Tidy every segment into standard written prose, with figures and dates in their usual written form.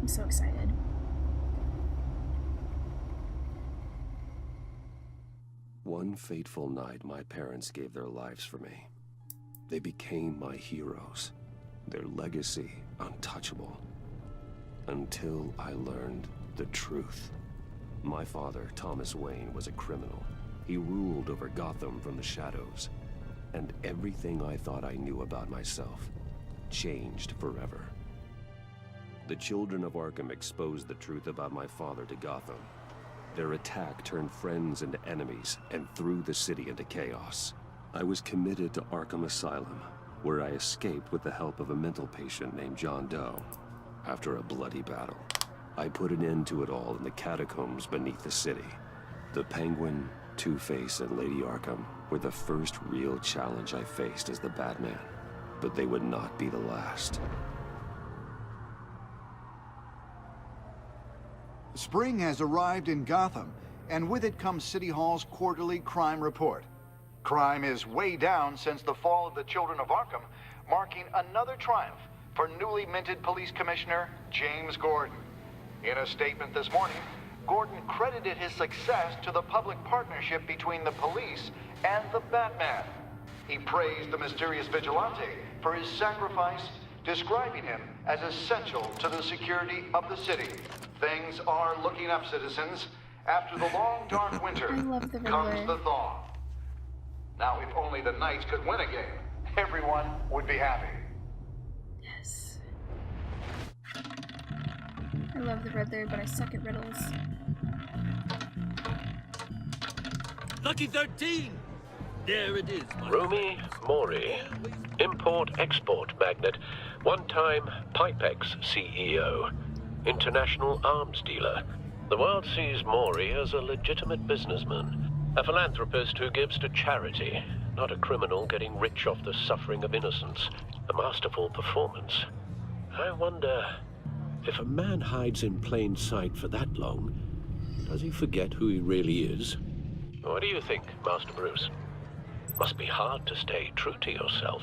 I'm so excited. One fateful night, my parents gave their lives for me. They became my heroes, their legacy untouchable. Until I learned the truth. My father, Thomas Wayne, was a criminal. He ruled over Gotham from the shadows. And everything I thought I knew about myself changed forever. The children of Arkham exposed the truth about my father to Gotham. Their attack turned friends into enemies and threw the city into chaos. I was committed to Arkham Asylum, where I escaped with the help of a mental patient named John Doe. After a bloody battle, I put an end to it all in the catacombs beneath the city. The Penguin, Two-Face, and Lady Arkham were the first real challenge I faced as the Batman, but they would not be the last. Spring has arrived in Gotham, and with it comes City Hall's quarterly crime report. Crime is way down since the fall of the Children of Arkham, marking another triumph for newly minted Police Commissioner James Gordon. In a statement this morning, Gordon credited his success to the public partnership between the police and the Batman. He praised the mysterious vigilante for his sacrifice, describing him as essential to the security of the city. Things are looking up, citizens. After the long, dark winter comes the thaw. Now, if only the Knights could win a game, everyone would be happy. Yes. I love the Riddler, but I suck at riddles. Lucky 13! There it is. Rumi Mori, import-export magnate, one-time Pipex CEO, international arms dealer. The world sees Mori as a legitimate businessman, a philanthropist who gives to charity, not a criminal getting rich off the suffering of innocence. A masterful performance. I wonder, if a man hides in plain sight for that long, does he forget who he really is? What do you think, Master Bruce? Must be hard to stay true to yourself.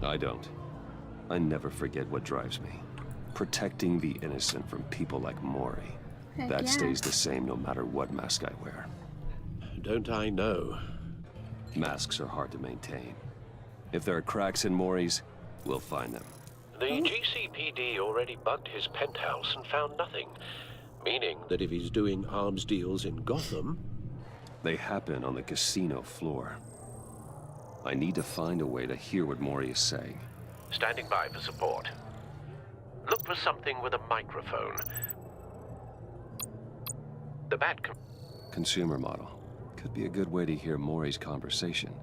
I don't. I never forget what drives me. Protecting the innocent from people like Mori. Heck That yeah. stays the same no matter what mask I wear. Don't I know? Masks are hard to maintain. If there are cracks in Mori's, we'll find them. The GCPD already bugged his penthouse and found nothing. Meaning that if he's doing arms deals in Gotham... They happen on the casino floor. I need to find a way to hear what Mori is saying. Standing by for support. Look for something with a microphone. The Consumer model. Could be a good way to hear Mori's conversation.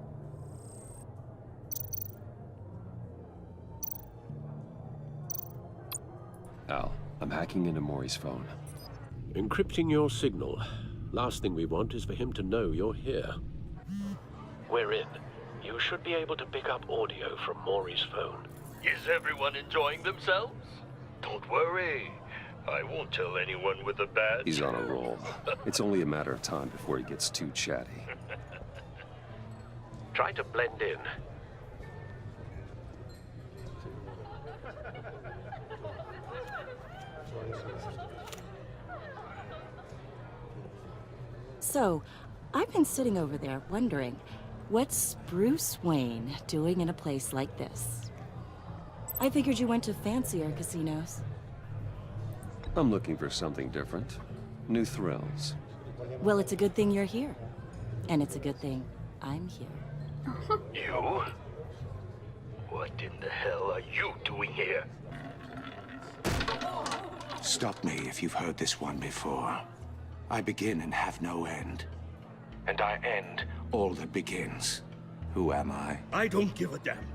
Al, I'm hacking into Mori's phone. Encrypting your signal. Last thing we want is for him to know you're here. We're in. You should be able to pick up audio from Mori's phone. Is everyone enjoying themselves? Don't worry. I won't tell anyone with a badge. He's on a roll. It's only a matter of time before he gets too chatty. Try to blend in. So, I've been sitting over there wondering, what's Bruce Wayne doing in a place like this? I figured you went to fancier casinos. I'm looking for something different. New thrills. Well, it's a good thing you're here. And it's a good thing I'm here. You? What in the hell are you doing here? Stop me if you've heard this one before. I begin and have no end. And I end all that begins. Who am I? I don't give a damn.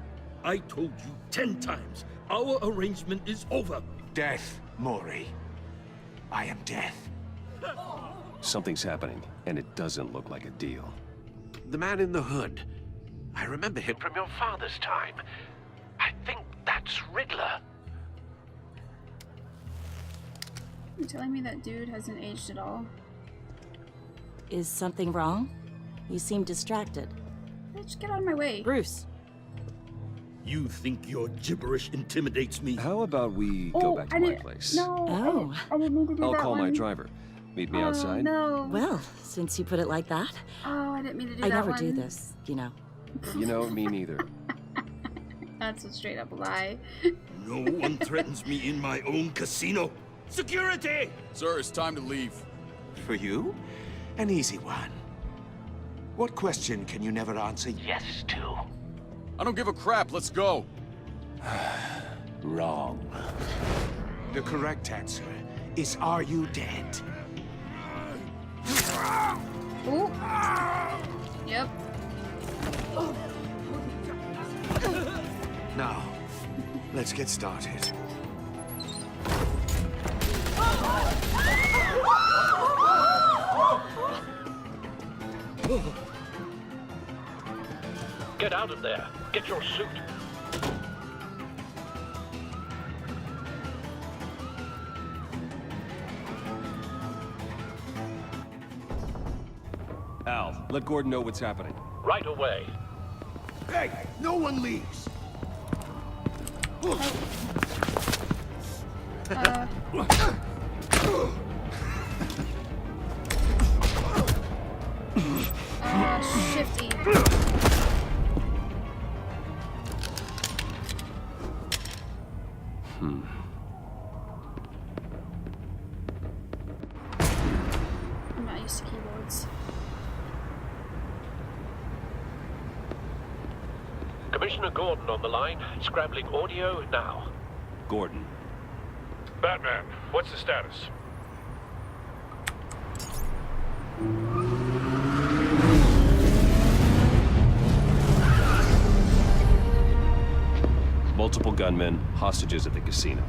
I told you 10 times. Our arrangement is over. Death, Mori. I am death. Something's happening, and it doesn't look like a deal. The man in the hood. I remember him from your father's time. I think that's Riddler. You're telling me that dude hasn't aged at all? Is something wrong? You seem distracted. Bitch, get out of my way. Bruce. You think your gibberish intimidates me? How about we go back to my place? No, Oh. I didn't mean to do I'll that call one. my driver. Meet me outside. No. Well, since you put it like that, Oh, I didn't mean to do I that never one. do this, you know. You know, me neither. That's a straight up lie. No one threatens me in my own casino. Security! Sir, it's time to leave. For you? An easy one. What question can you never answer yes to? I don't give a crap. Let's go. Wrong. The correct answer is, are you dead? Ooh. Yep. Now, let's get started. Get out of there. Get your suit. Al, let Gordon know what's happening. Right away. Hey, no one leaves. Shifty. I'm not used to keyboards. Commissioner Gordon on the line. Scrambling audio now. Gordon. Batman, what's the status? Multiple gunmen, hostages at the casino.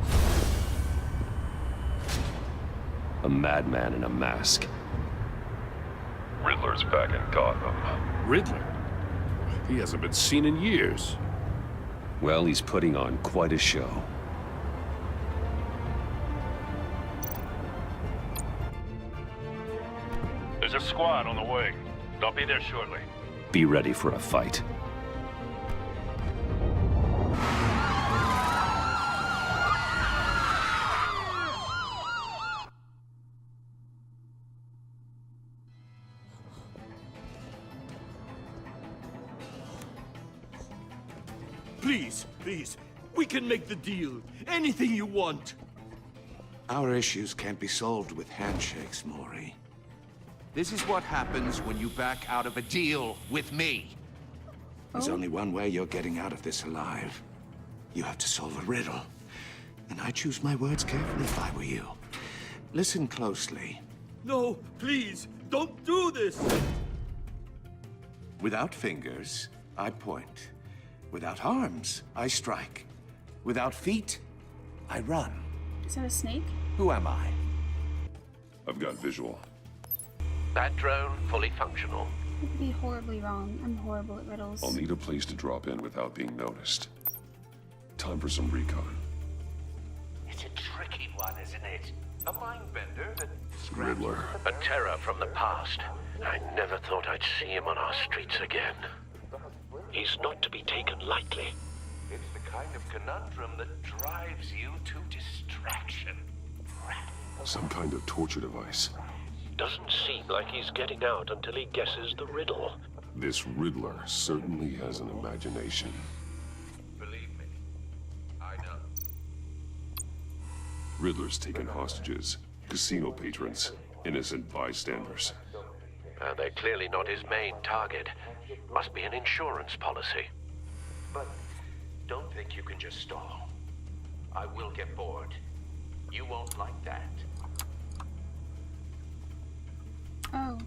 A madman in a mask. Riddler's back in Gotham. Riddler? He hasn't been seen in years. Well, he's putting on quite a show. There's a squad on the way. They'll be there shortly. Be ready for a fight. Please, please. We can make the deal. Anything you want. Our issues can't be solved with handshakes, Maury. This is what happens when you back out of a deal with me. There's only one way you're getting out of this alive. You have to solve a riddle. And I choose my words carefully if I were you. Listen closely. No, please, don't do this. Without fingers, I point. Without arms, I strike. Without feet, I run. Is that a snake? Who am I? I've got visual. That drone fully functional. I could be horribly wrong. I'm horrible at riddles. I'll need a place to drop in without being noticed. Time for some recon. It's a tricky one, isn't it? A mind bender that Riddler. A terror from the past. I never thought I'd see him on our streets again. He's not to be taken lightly. It's the kind of conundrum that drives you to distraction. Some kind of torture device. Doesn't seem like he's getting out until he guesses the riddle. This Riddler certainly has an imagination. Believe me, I know. Riddler's taken hostages, casino patrons, innocent bystanders. They're clearly not his main target. Must be an insurance policy. But don't think you can just stall. I will get bored. You won't like that. Oh.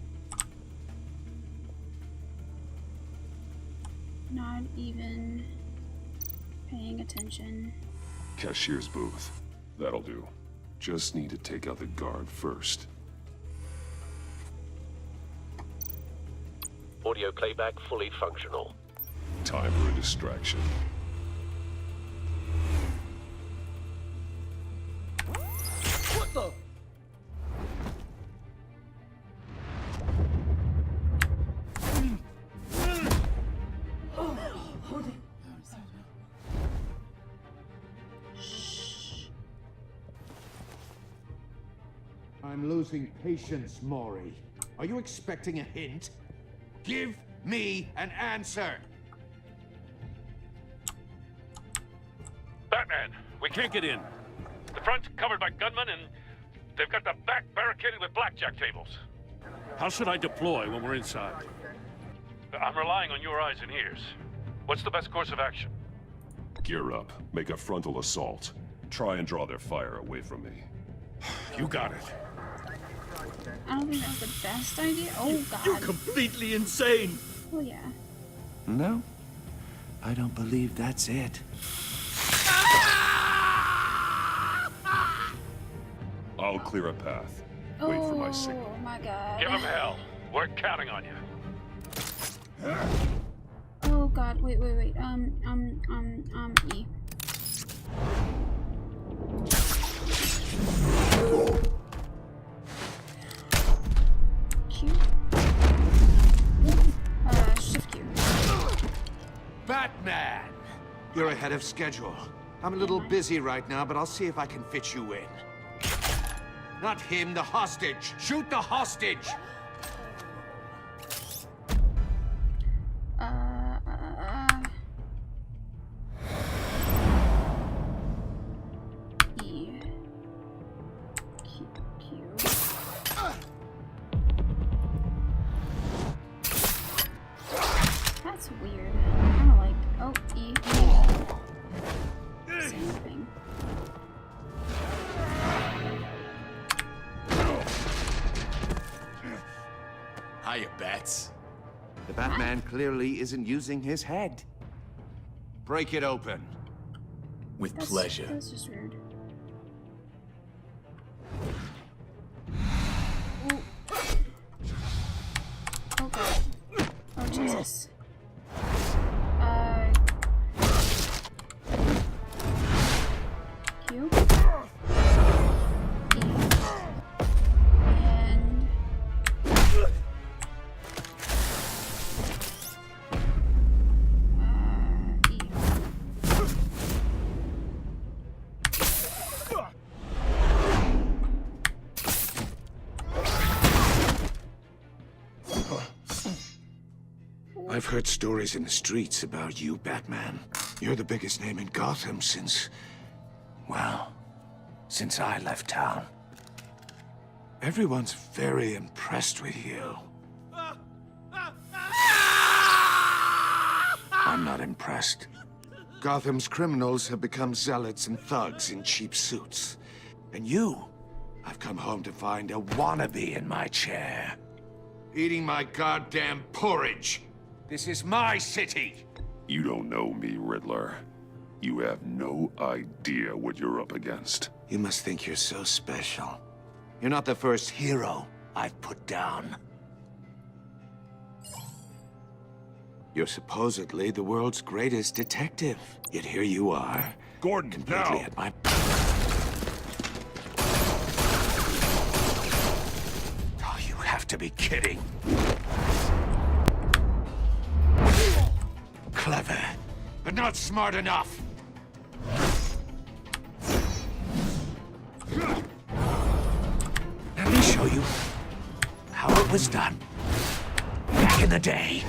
Not even paying attention. Cashier's booth. That'll do. Just need to take out the guard first. Audio playback fully functional. Time for a distraction. What the? I'm losing patience, Maury. Are you expecting a hint? Give me an answer! Batman, we can't get in. The front's covered by gunmen, and they've got the back barricaded with blackjack tables. How should I deploy when we're inside? I'm relying on your eyes and ears. What's the best course of action? Gear up. Make a frontal assault. Try and draw their fire away from me. You got it. I don't think that's the best idea. Oh god. You're completely insane! Oh yeah. No, I don't believe that's it. I'll clear a path. Wait for my signal. Oh my god. Give him hell. We're counting on you. Oh god, wait. E. Q. Shift Q. Batman! You're ahead of schedule. I'm a little busy right now, but I'll see if I can fit you in. Not him, the hostage! Shoot the hostage! E. Q. That's weird. Kind of like, oh, E. Same thing. Hiya, Bats. The Batman clearly isn't using his head. Break it open. With pleasure. That's just rude. Oh god. Oh Jesus. Q. E. And E. I've heard stories in the streets about you, Batman. You're the biggest name in Gotham since... well, since I left town. Everyone's very impressed with you. I'm not impressed. Gotham's criminals have become zealots and thugs in cheap suits. And you, I've come home to find a wannabe in my chair. Eating my goddamn porridge. This is my city! You don't know me, Riddler. You have no idea what you're up against. You must think you're so special. You're not the first hero I've put down. You're supposedly the world's greatest detective. Yet here you are. Gordon, completely now! at my... Oh, you have to be kidding. Clever, but not smart enough. Let me show you how it was done back in the day.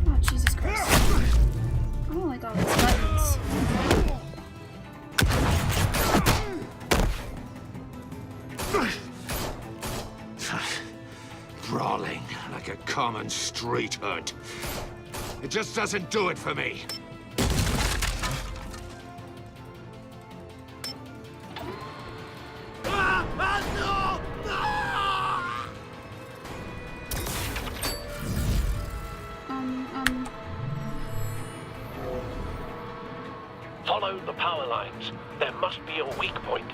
Oh, Jesus Christ. I don't like all these buttons. Brawling like a common street hood. It just doesn't do it for me. Follow the power lines. There must be a weak point.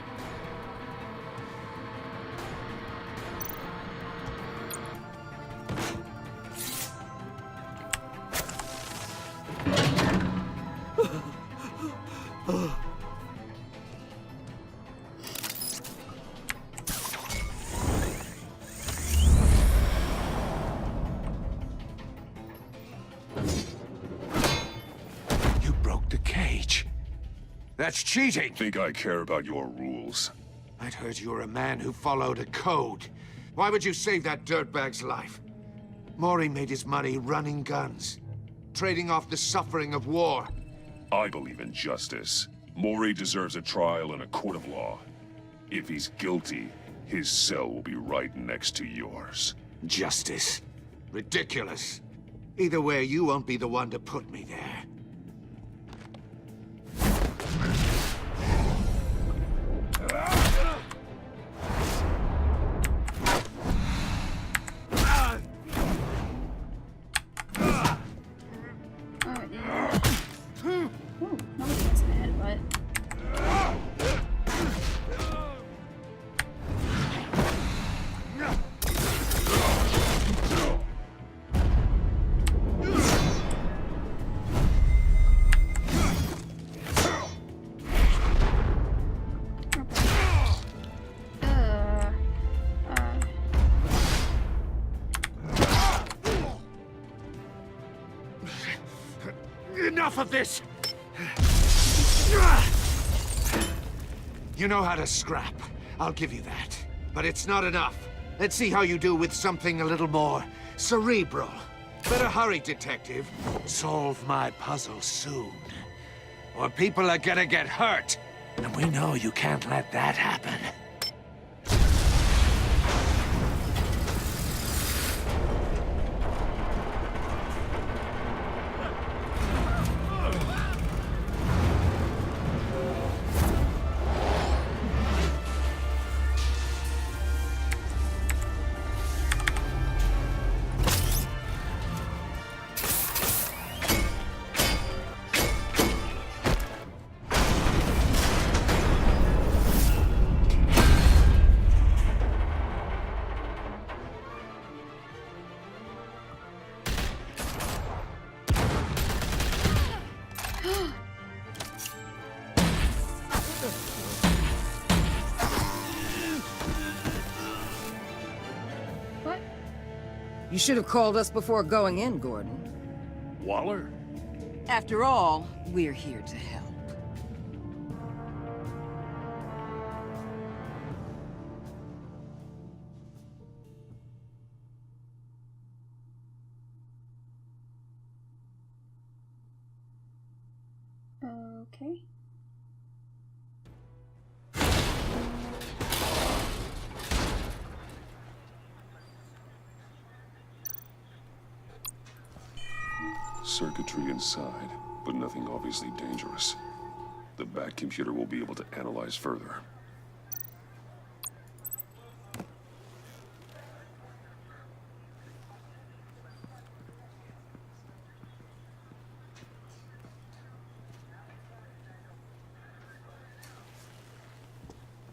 That's cheating! Think I care about your rules? I'd heard you were a man who followed a code. Why would you save that dirtbag's life? Maury made his money running guns, trading off the suffering of war. I believe in justice. Maury deserves a trial in a court of law. If he's guilty, his cell will be right next to yours. Justice. Ridiculous. Either way, you won't be the one to put me there. Nobody gets in the head, but... Enough of this! You know how to scrap. I'll give you that. But it's not enough. Let's see how you do with something a little more cerebral. Better hurry, detective. Solve my puzzle soon. Or people are gonna get hurt. And we know you can't let that happen. You should have called us before going in, Gordon. Waller? After all, we're here to help. Okay. Circuitry inside, but nothing obviously dangerous. The back computer will be able to analyze further.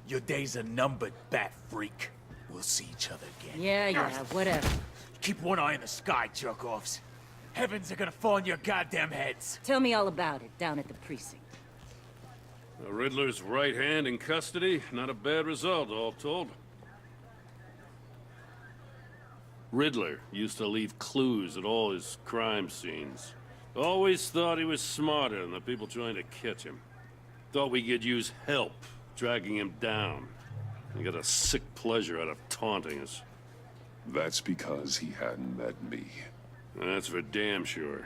Your days are numbered, bat freak. We'll see each other again. Yeah, whatever. Keep one eye in the sky, jerk-offs. Heavens are gonna fall on your goddamn heads. Tell me all about it down at the precinct. The Riddler's right hand in custody. Not a bad result, all told. Riddler used to leave clues at all his crime scenes. Always thought he was smarter than the people trying to catch him. Thought we could use help dragging him down. He got a sick pleasure out of taunting us. That's because he hadn't met me. That's for damn sure.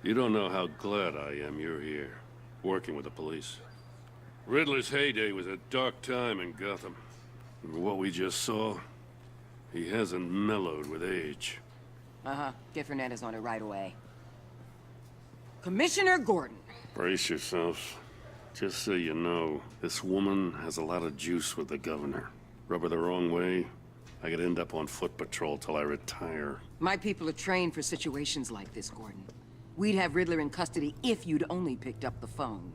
You don't know how glad I am you're here, working with the police. Riddler's heyday was a dark time in Gotham. And what we just saw, he hasn't mellowed with age. Uh-huh. Get Fernandez on it right away. Commissioner Gordon. Brace yourselves. Just so you know, this woman has a lot of juice with the governor. Rub her the wrong way, I could end up on foot patrol till I retire. My people are trained for situations like this, Gordon. We'd have Riddler in custody if you'd only picked up the phone.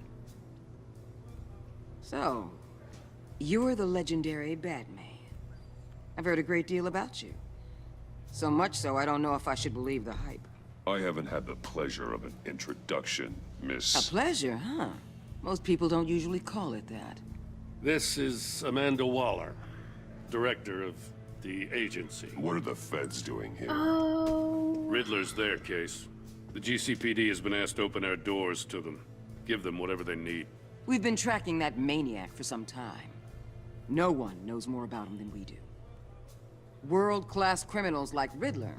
So, you're the legendary Batman. I've heard a great deal about you. So much so, I don't know if I should believe the hype. I haven't had the pleasure of an introduction, Miss... A pleasure, huh? Most people don't usually call it that. This is Amanda Waller, director of the agency. What are the feds doing here? Oh. Riddler's their case. The GCPD has been asked to open our doors to them. Give them whatever they need. We've been tracking that maniac for some time. No one knows more about him than we do. World-class criminals like Riddler.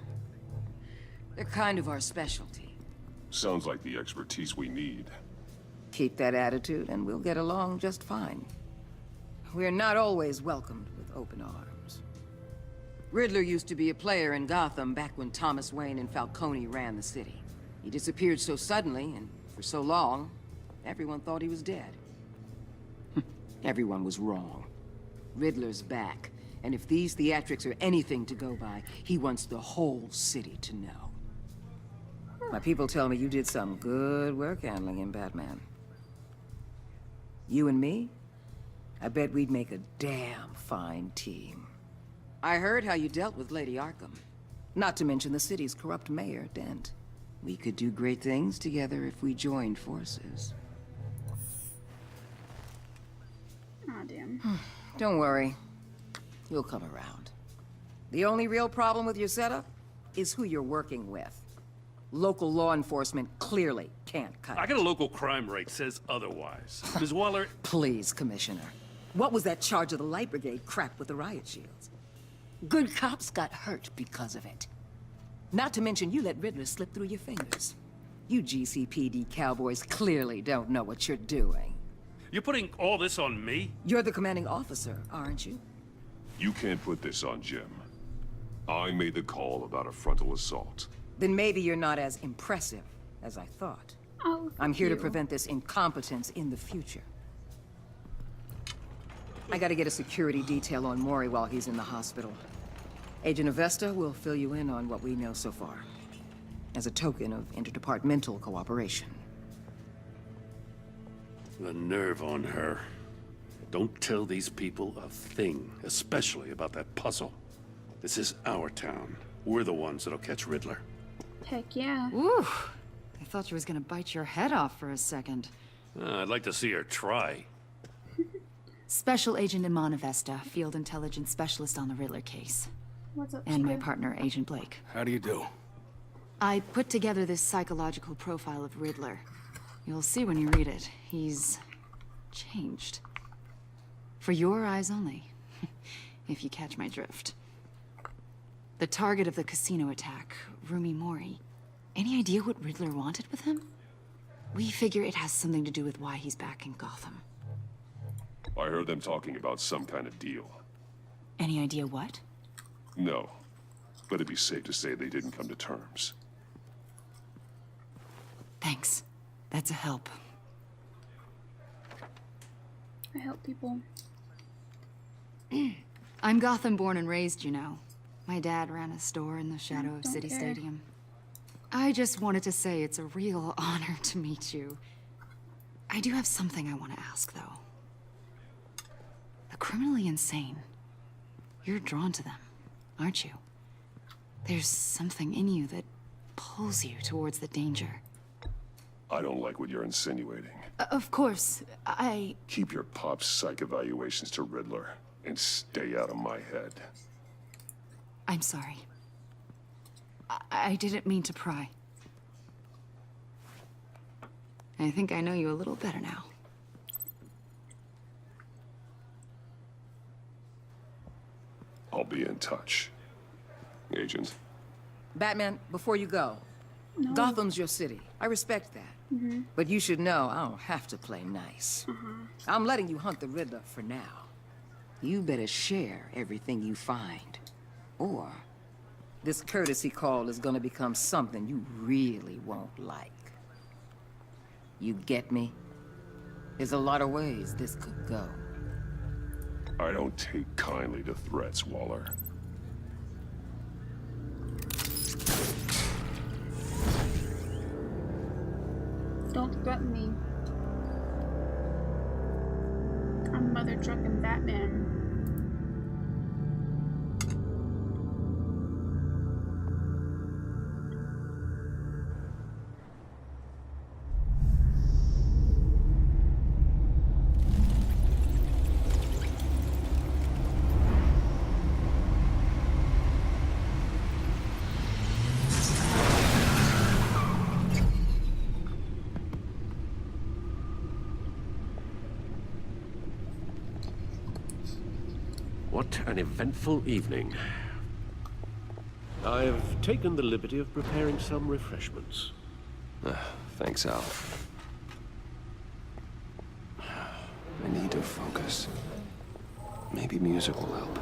They're kind of our specialty. Sounds like the expertise we need. Keep that attitude and we'll get along just fine. We're not always welcomed with open arms. Riddler used to be a player in Gotham back when Thomas Wayne and Falcone ran the city. He disappeared so suddenly and for so long, everyone thought he was dead. Everyone was wrong. Riddler's back, and if these theatrics are anything to go by, he wants the whole city to know. My people tell me you did some good work handling him, Batman. You and me? I bet we'd make a damn fine team. I heard how you dealt with Lady Arkham. Not to mention the city's corrupt mayor, Dent. We could do great things together if we joined forces. Aw, damn. Don't worry. You'll come around. The only real problem with your setup is who you're working with. Local law enforcement clearly can't cut I got a local crime rate says otherwise. Ms. Waller... Please, Commissioner. What was that charge of the Light Brigade crap with the riot shields? Good cops got hurt because of it. Not to mention you let Riddler slip through your fingers. You GCPD cowboys clearly don't know what you're doing. You're putting all this on me? You're the commanding officer, aren't you? You can't put this on Jim. I made the call about a frontal assault. Then maybe you're not as impressive as I thought. Oh, I'm here to you. prevent this incompetence in the future. I gotta get a security detail on Maury while he's in the hospital. Agent Avesta will fill you in on what we know so far, as a token of interdepartmental cooperation. The nerve on her. Don't tell these people a thing, especially about that puzzle. This is our town. We're the ones that'll catch Riddler. Heck yeah. Ooh, I thought you was gonna bite your head off for a second. I'd like to see her try. Special Agent Iman Avesta, Field Intelligence Specialist on the Riddler case. What's up, And my Chica? partner, Agent Blake. How do you do? I put together this psychological profile of Riddler. You'll see when you read it. He's changed. For your eyes only, if you catch my drift. The target of the casino attack, Rumi Mori. Any idea what Riddler wanted with him? We figure it has something to do with why he's back in Gotham. I heard them talking about some kind of deal. Any idea what? No, but it'd be safe to say they didn't come to terms. Thanks. That's a help. I help people. I'm Gotham born and raised, you know. My dad ran a store in the shadow of Don't City care. Stadium. I just wanted to say it's a real honor to meet you. I do have something I want to ask, though. The criminally insane. You're drawn to them, aren't you? There's something in you that pulls you towards the danger. I don't like what you're insinuating. Of course, Keep your pop's psych evaluations to Riddler and stay out of my head. I'm sorry. I didn't mean to pry. I think I know you a little better now. I'll be in touch. Agent. Batman, before you go, No. Gotham's your city. I respect that. But you should know I don't have to play nice. I'm letting you hunt the Riddler for now. You better share everything you find. Or this courtesy call is gonna become something you really won't like. You get me? There's a lot of ways this could go. I don't take kindly to threats, Waller. Don't threaten me. I'm Mother Truckin' Batman. What an eventful evening. I've taken the liberty of preparing some refreshments. Thanks, Al. I need to focus. Maybe music will help.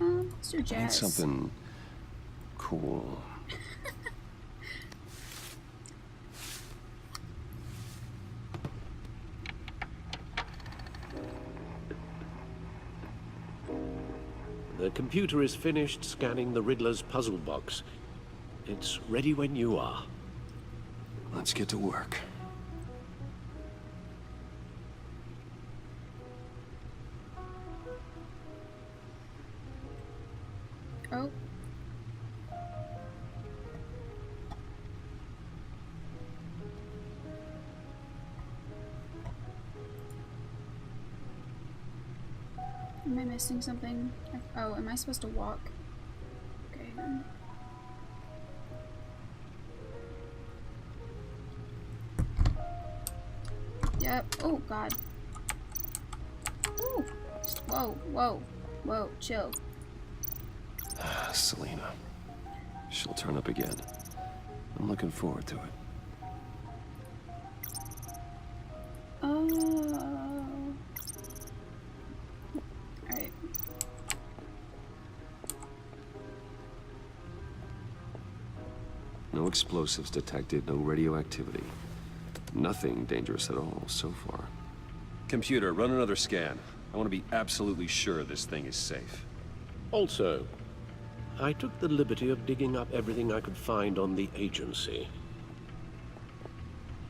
Let's do I need jazz. something cool. The computer is finished scanning the Riddler's puzzle box. It's ready when you are. Let's get to work. Oh. Am I missing something? Oh, am I supposed to walk? Okay, then. Yep. Oh, God. Ooh. Whoa, whoa, whoa, chill. Selena. She'll turn up again. I'm looking forward to it. Alright. No explosives detected, no radioactivity. Nothing dangerous at all so far. Computer, run another scan. I want to be absolutely sure this thing is safe. Also, I took the liberty of digging up everything I could find on the agency.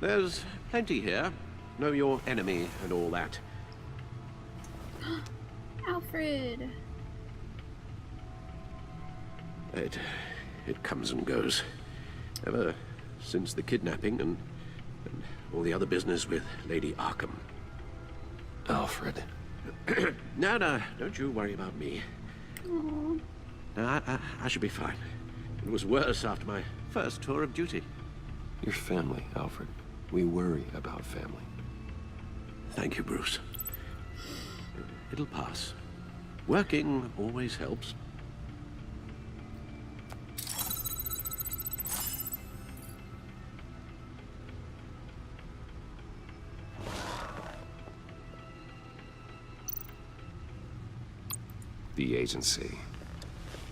There's plenty here. Know your enemy and all that. Alfred! It comes and goes. Ever since the kidnapping and all the other business with Lady Arkham. Alfred. No, don't you worry about me. Aww. No, I should be fine. It was worse after my first tour of duty. Your family, Alfred. We worry about family. Thank you, Bruce. It'll pass. Working always helps. The agency.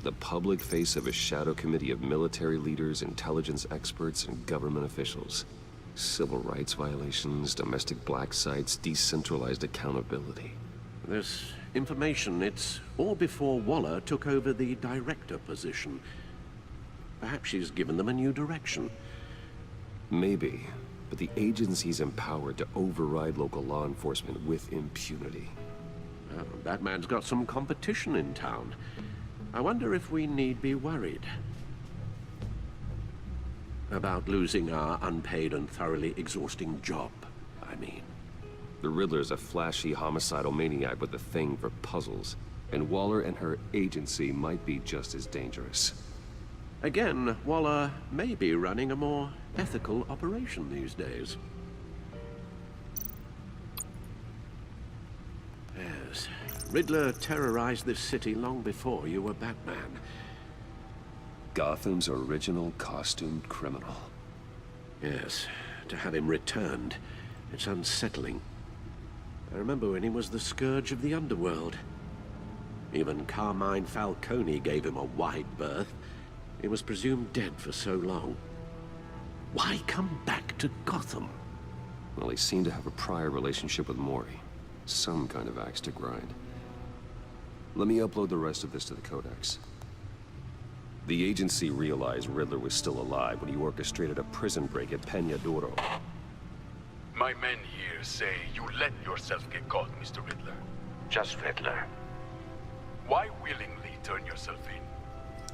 The public face of a shadow committee of military leaders, intelligence experts, and government officials. Civil rights violations, domestic black sites, decentralized accountability. This information, it's all before Waller took over the director position. Perhaps she's given them a new direction. Maybe, but the agency's empowered to override local law enforcement with impunity. Batman's got some competition in town. I wonder if we need be worried about losing our unpaid and thoroughly exhausting job, I mean. The Riddler's a flashy homicidal maniac with a thing for puzzles, and Waller and her agency might be just as dangerous. Again, Waller may be running a more ethical operation these days. Yes, Riddler terrorized this city long before you were Batman. Gotham's original costumed criminal. Yes, to have him returned, it's unsettling. I remember when he was the scourge of the underworld. Even Carmine Falcone gave him a wide berth. He was presumed dead for so long. Why come back to Gotham? Well, he seemed to have a prior relationship with Mori. Some kind of axe to grind. Let me upload the rest of this to the Codex. The agency realized Riddler was still alive when he orchestrated a prison break at Peñadoro. My men here say you let yourself get caught, Mr. Riddler. Just Riddler. Why willingly turn yourself in?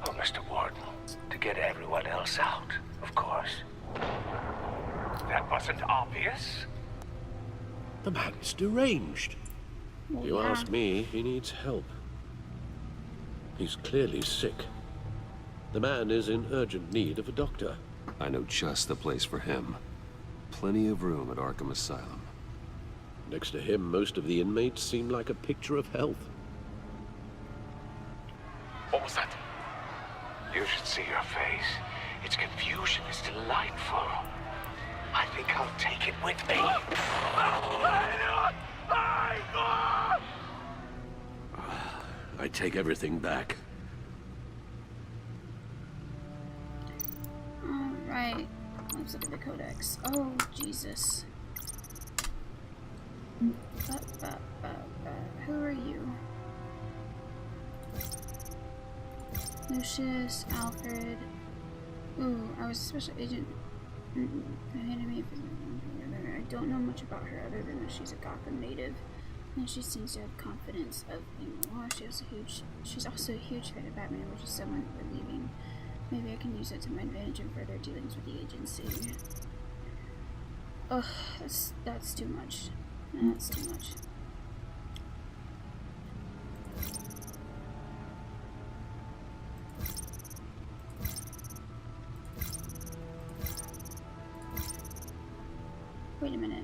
Oh, Mr. Warden, to get everyone else out, of course. That wasn't obvious. The man's deranged. Well, You yeah. ask me, he needs help. He's clearly sick. The man is in urgent need of a doctor. I know just the place for him. Plenty of room at Arkham Asylum. Next to him, most of the inmates seem like a picture of health. What was that? You should see your face. Its confusion is delightful. I think I'll take it with me. I take everything back. Alright. Let's look at the codex. Oh, Jesus. Who are you? Lucius, Alfred. Ooh, I was a special agent. I don't know much about her other than that she's a Gotham native, and she seems to have confidence of being the law. She's also a huge fan of Batman, which is someone we're leaving. Maybe I can use it to my advantage in further dealings with the agency. Ugh, that's too much. That's too much. Wait a minute.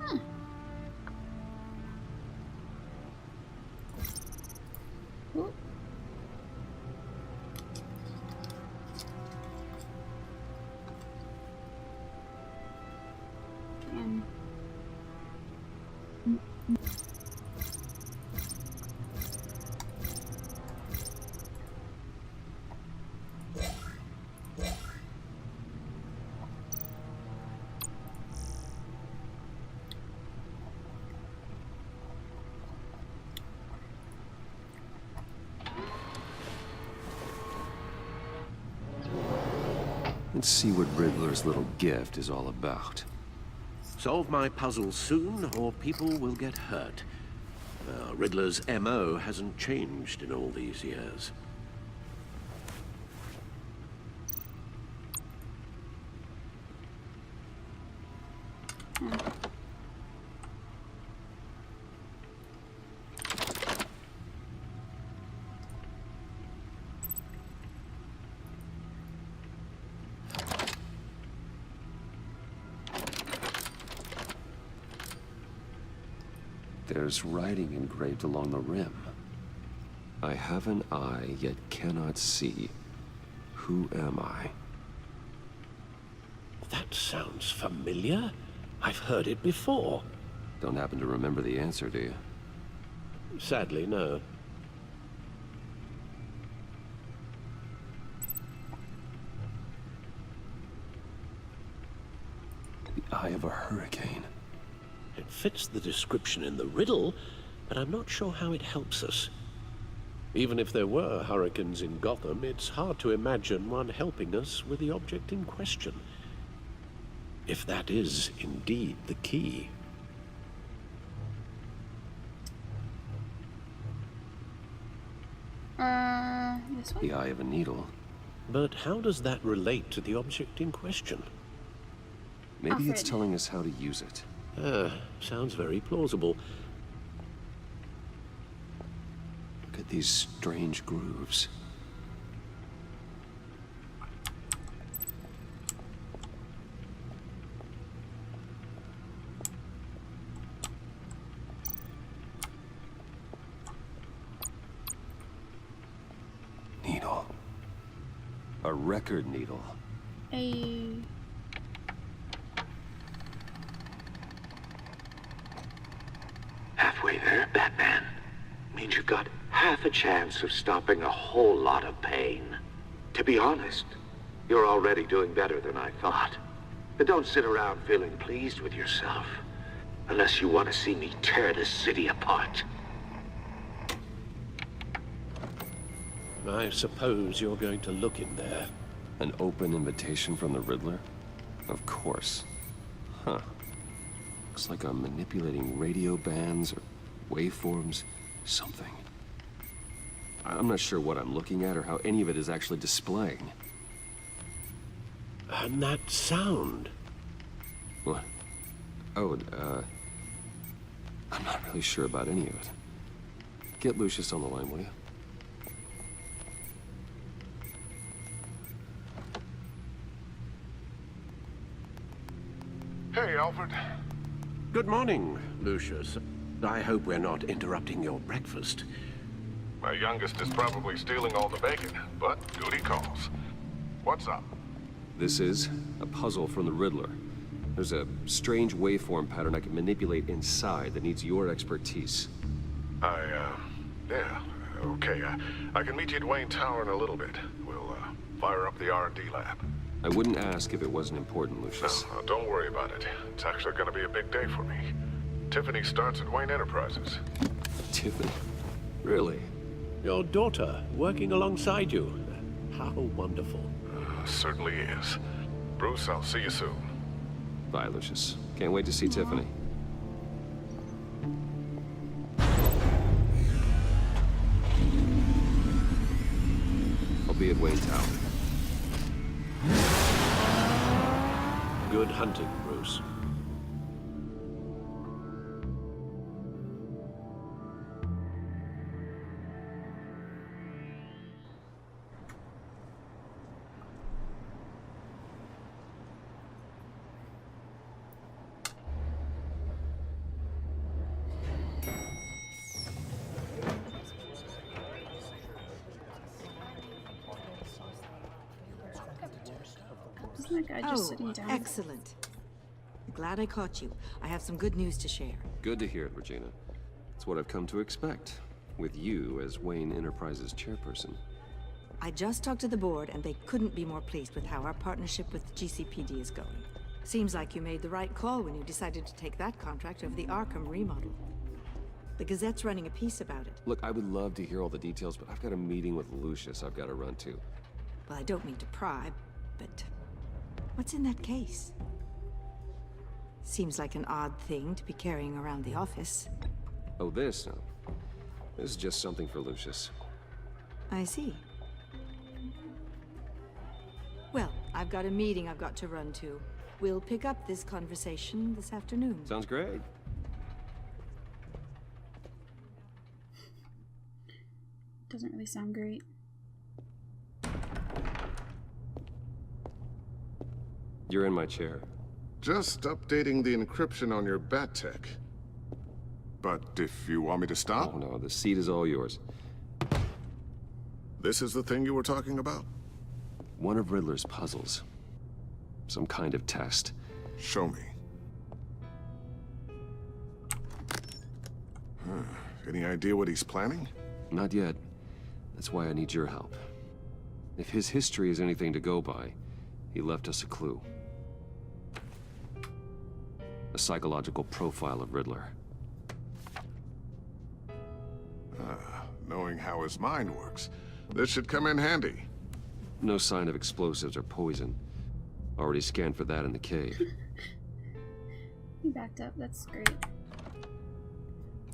Huh. Ooh. Let's see what Riddler's little gift is all about. Solve my puzzle soon, or people will get hurt. Riddler's MO hasn't changed in all these years. There's writing engraved along the rim. I have an eye, yet cannot see. Who am I? That sounds familiar. I've heard it before. Don't happen to remember the answer, do you? Sadly, no. The eye of a hurricane. It fits the description in the riddle, but I'm not sure how it helps us. Even if there were hurricanes in Gotham, it's hard to imagine one helping us with the object in question. If that is indeed the key. This one? The eye of a needle. But how does that relate to the object in question? Maybe it's telling us how to use it. Sounds very plausible. Look at these strange grooves. Needle. A record needle. Halfway there, Batman. Means you've got half a chance of stopping a whole lot of pain. To be honest, you're already doing better than I thought. But don't sit around feeling pleased with yourself. Unless you want to see me tear this city apart. I suppose you're going to look in there. An open invitation from the Riddler? Of course. Huh. Looks like I'm manipulating radio bands or waveforms, something. I'm not sure what I'm looking at or how any of it is actually displaying. And that sound. What? Oh, I'm not really sure about any of it. Get Lucius on the line, will you? Alfred. Good morning, Lucius. I hope we're not interrupting your breakfast. My youngest is probably stealing all the bacon, but duty calls. What's up? This is a puzzle from the Riddler. There's a strange waveform pattern I can manipulate inside that needs your expertise. Yeah, okay. I can meet you at Wayne Tower in a little bit. We'll, fire up the R&D lab. I wouldn't ask if it wasn't important, Lucius. No, don't worry about it. It's actually gonna be a big day for me. Tiffany starts at Wayne Enterprises. Tiffany? Really? Your daughter working alongside you. How wonderful. Certainly is. Bruce, I'll see you soon. Bye, Lucius. Can't wait to see Tiffany. I'll be at Wayne Tower. Good hunting, Bruce. Is my guy just sitting down? Excellent. Glad I caught you. I have some good news to share. Good to hear it, Regina. It's what I've come to expect, with you as Wayne Enterprises chairperson. I just talked to the board, and they couldn't be more pleased with how our partnership with GCPD is going. Seems like you made the right call when you decided to take that contract over the Arkham remodel. The Gazette's running a piece about it. Look, I would love to hear all the details, but I've got a meeting with Lucius I've got to run to. Well, I don't mean to pry, but what's in that case? Seems like an odd thing to be carrying around the office. Oh, this? No. This is just something for Lucius. I see. Well, I've got a meeting I've got to run to. We'll pick up this conversation this afternoon. Sounds great. Doesn't really sound great. You're in my chair. Just updating the encryption on your bat tech. But if you want me to stop? Oh no, the seat is all yours. This is the thing you were talking about? One of Riddler's puzzles. Some kind of test. Show me. Any idea what he's planning? Not yet. That's why I need your help. If his history is anything to go by, he left us a clue. A psychological profile of Riddler. Knowing how his mind works, this should come in handy. No sign of explosives or poison. Already scanned for that in the cave. He backed up, that's great. Do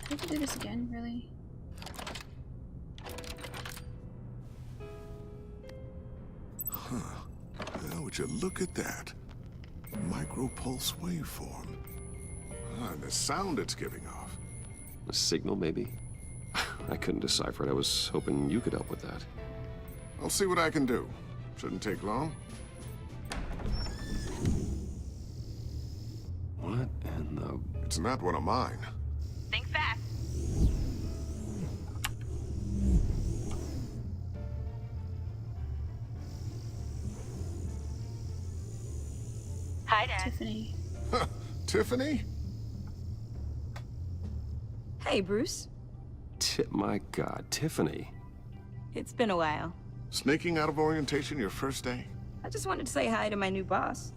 I have to do this again, really? Now, would you look at that? Micropulse waveform. And the sound it's giving off. A signal, maybe? I couldn't decipher it. I was hoping you could help with that. I'll see what I can do. Shouldn't take long. What in the... It's not one of mine. Think fast. Hi, Dad. Tiffany. Tiffany? Hey, Bruce. My God, Tiffany. It's been a while. Sneaking out of orientation your first day? I just wanted to say hi to my new boss.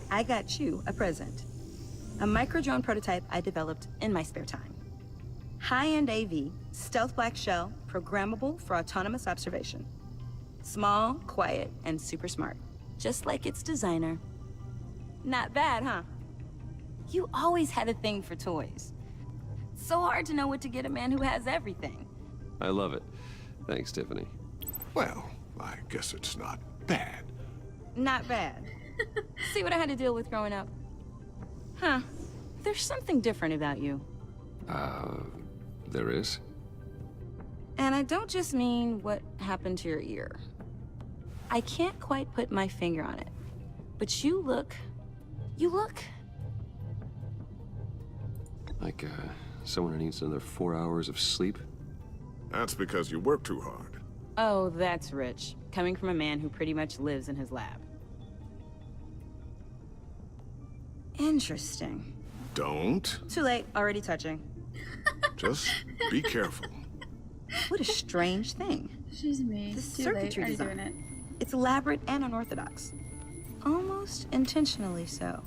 I got you a present. A micro-drone prototype I developed in my spare time. High-end AV, stealth black shell, programmable for autonomous observation. Small, quiet, and super smart. Just like its designer. Not bad, huh? You always had a thing for toys. So hard to know what to get a man who has everything. I love it. Thanks, Tiffany. Well, I guess it's not bad. Not bad. See what I had to deal with growing up? Huh. There's something different about you. There is? And I don't just mean what happened to your ear. I can't quite put my finger on it. But you look like someone who needs another 4 hours of sleep? That's because you work too hard. Oh, that's rich. Coming from a man who pretty much lives in his lab. Interesting. Don't. Too late. Already touching. Just be careful. What a strange thing. She's me. The Too late. circuitry Are you design. doing it? It's elaborate and unorthodox. Almost intentionally so.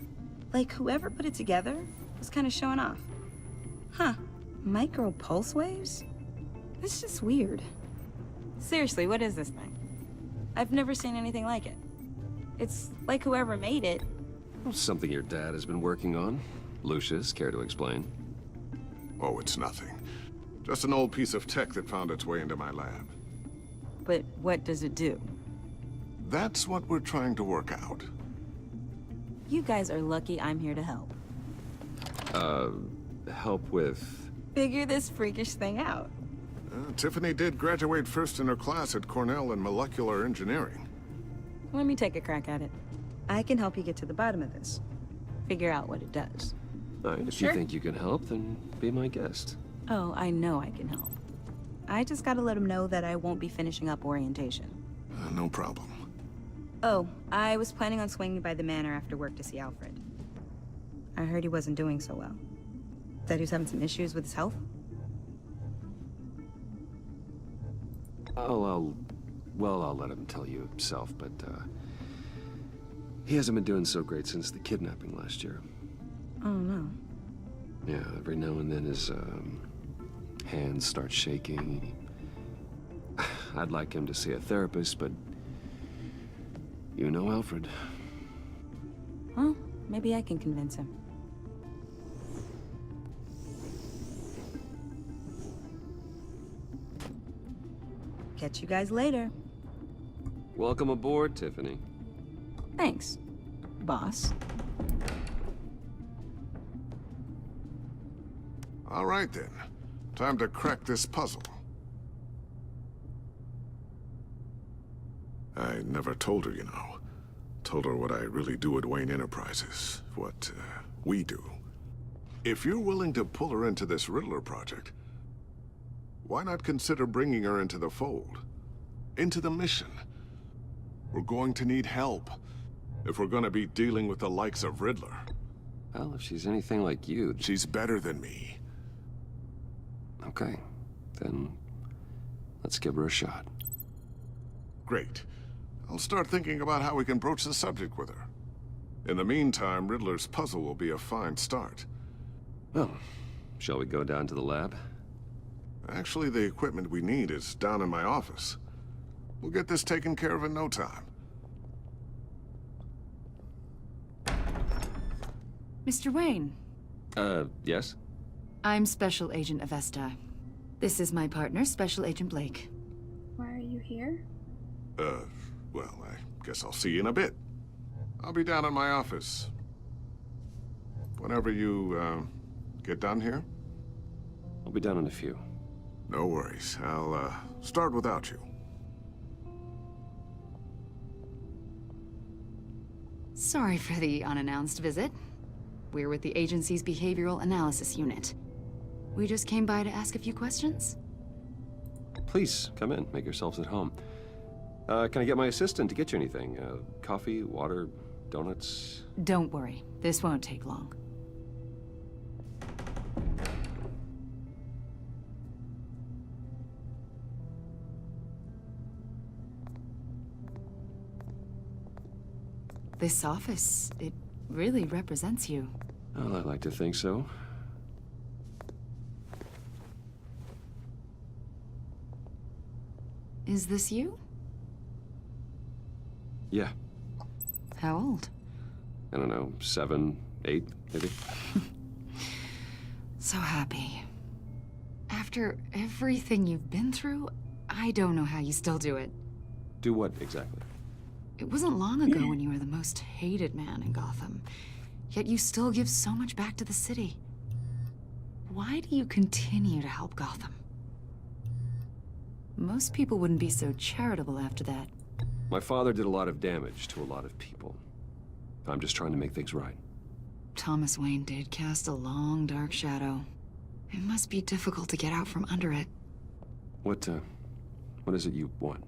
Like whoever put it together was kind of showing off. Huh. Micro pulse waves? That's just weird. Seriously, what is this thing? I've never seen anything like it. It's like whoever made it. Something your dad has been working on. Lucius, care to explain? Oh, it's nothing. Just an old piece of tech that found its way into my lab. But what does it do? That's what we're trying to work out. You guys are lucky I'm here to help. Help with... Figure this freakish thing out. Tiffany did graduate first in her class at Cornell in molecular engineering. Let me take a crack at it. I can help you get to the bottom of this. Figure out what it does. All right, if you think you can help, then be my guest. Oh, I know I can help. I just gotta let him know that I won't be finishing up orientation. No problem. Oh, I was planning on swinging by the manor after work to see Alfred. I heard he wasn't doing so well. That he was having some issues with his health? Oh, I'll let him tell you himself, but, he hasn't been doing so great since the kidnapping last year. Oh, no. Yeah, every now and then his, hands start shaking. I'd like him to see a therapist, but you know Alfred. Well, maybe I can convince him. Catch you guys later. Welcome aboard, Tiffany. Thanks, boss. All right, then. Time to crack this puzzle. I never told her, you know. Told her what I really do at Wayne Enterprises. What, we do. If you're willing to pull her into this Riddler project, why not consider bringing her into the fold? Into the mission? We're going to need help if we're gonna be dealing with the likes of Riddler. Well, if she's anything like you... She's better than me. Okay, then let's give her a shot. Great. I'll start thinking about how we can broach the subject with her. In the meantime, Riddler's puzzle will be a fine start. Well, shall we go down to the lab? Actually, the equipment we need is down in my office. We'll get this taken care of in no time. Mr. Wayne. Yes? I'm Special Agent Avesta. This is my partner, Special Agent Blake. Why are you here? Well, I guess I'll see you in a bit. I'll be down in my office. Whenever you, get done here? I'll be down in a few. No worries. I'll, start without you. Sorry for the unannounced visit. We're with the agency's Behavioral Analysis Unit. We just came by to ask a few questions. Please, come in. Make yourselves at home. Can I get my assistant to get you anything? Coffee, water, donuts? Don't worry. This won't take long. This office, it really represents you. Well, I'd like to think so. Is this you? Yeah. How old? I don't know, 7, 8, maybe? So happy. After everything you've been through, I don't know how you still do it. Do what, exactly? It wasn't long ago when you were the most hated man in Gotham, yet you still give so much back to the city. Why do you continue to help Gotham? Most people wouldn't be so charitable after that. My father did a lot of damage to a lot of people. I'm just trying to make things right. Thomas Wayne did cast a long, dark shadow. It must be difficult to get out from under it. What is it you want?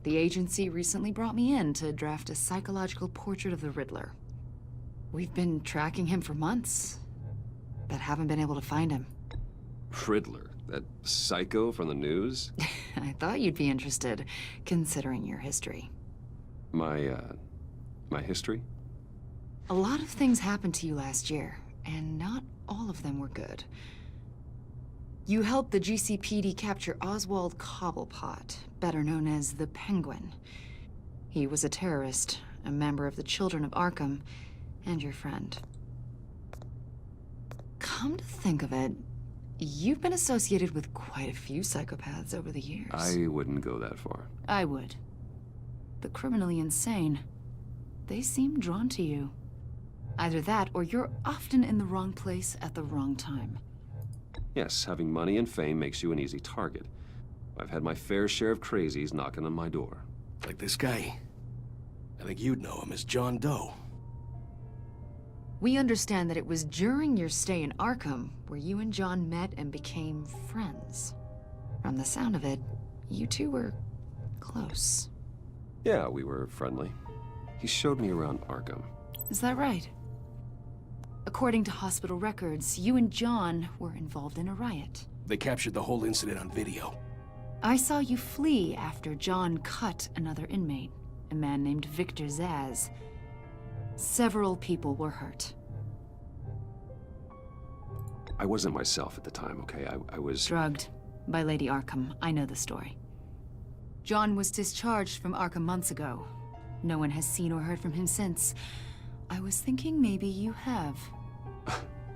The agency recently brought me in to draft a psychological portrait of the Riddler. We've been tracking him for months, but haven't been able to find him. Riddler? That psycho from the news? I thought you'd be interested, considering your history. My history? A lot of things happened to you last year, and not all of them were good. You helped the GCPD capture Oswald Cobblepot, better known as the Penguin. He was a terrorist, a member of the Children of Arkham, and your friend. Come to think of it, you've been associated with quite a few psychopaths over the years. I wouldn't go that far. I would. The criminally insane. They seem drawn to you. Either that, or you're often in the wrong place at the wrong time. Yes, having money and fame makes you an easy target. I've had my fair share of crazies knocking on my door. Like this guy. I think you'd know him as John Doe. We understand that it was during your stay in Arkham where you and John met and became friends. From the sound of it, you two were close. Yeah, we were friendly. He showed me around Arkham. Is that right? According to hospital records, you and John were involved in a riot. They captured the whole incident on video. I saw you flee after John cut another inmate, a man named Victor Zsasz. Several people were hurt. I wasn't myself at the time, okay? I was... drugged by Lady Arkham. I know the story. John was discharged from Arkham months ago. No one has seen or heard from him since. I was thinking maybe you have.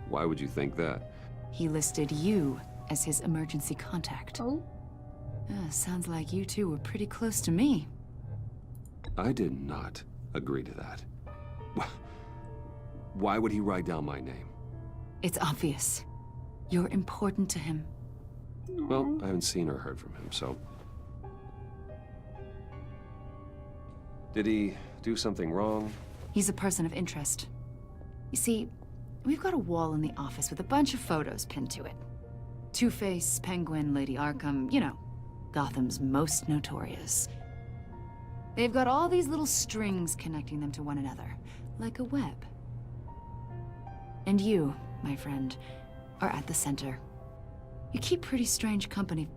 Why would you think that? He listed you as his emergency contact. Oh? Sounds like you two were pretty close to me. I did not agree to that. Why would he write down my name? It's obvious. You're important to him. Well, I haven't seen or heard from him, so... Did he do something wrong? He's a person of interest. You see, we've got a wall in the office with a bunch of photos pinned to it. Two-Face, Penguin, Lady Arkham, you know, Gotham's most notorious. They've got all these little strings connecting them to one another, like a web. And you, my friend, are at the center. You keep pretty strange company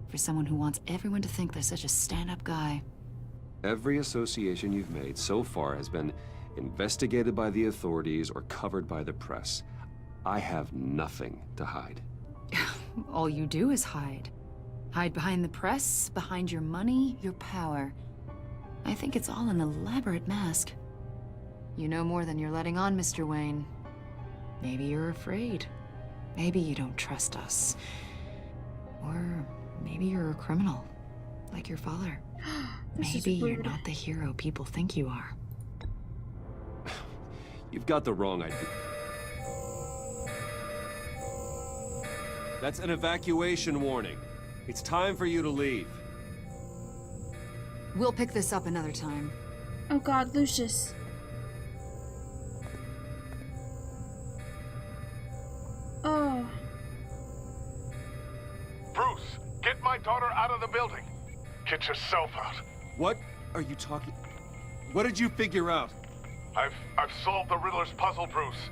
for someone who wants everyone to think they're such a stand-up guy. Every association you've made so far has been investigated by the authorities or covered by the press. I have nothing to hide. All you do is hide. Hide behind the press, behind your money, your power. I think it's all an elaborate mask. You know more than you're letting on, Mr. Wayne. Maybe you're afraid. Maybe you don't trust us. Or maybe you're a criminal, like your father. Maybe you're not the hero people think you are. You've got the wrong idea. That's an evacuation warning. It's time for you to leave. We'll pick this up another time. Oh God, Lucius. Oh. Bruce, get my daughter out of the building. Get yourself out. What are you talking? What did you figure out? I've solved the Riddler's puzzle, Bruce.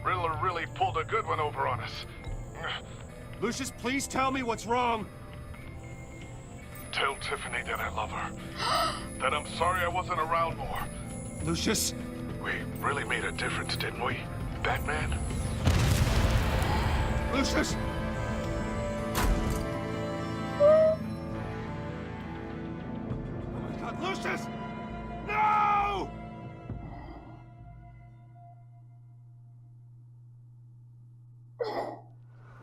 Riddler really pulled a good one over on us. Lucius, please tell me what's wrong. Tell Tiffany that I love her. That I'm sorry I wasn't around more. Lucius? We really made a difference, didn't we, Batman? Lucius! Oh my God, Lucius! No!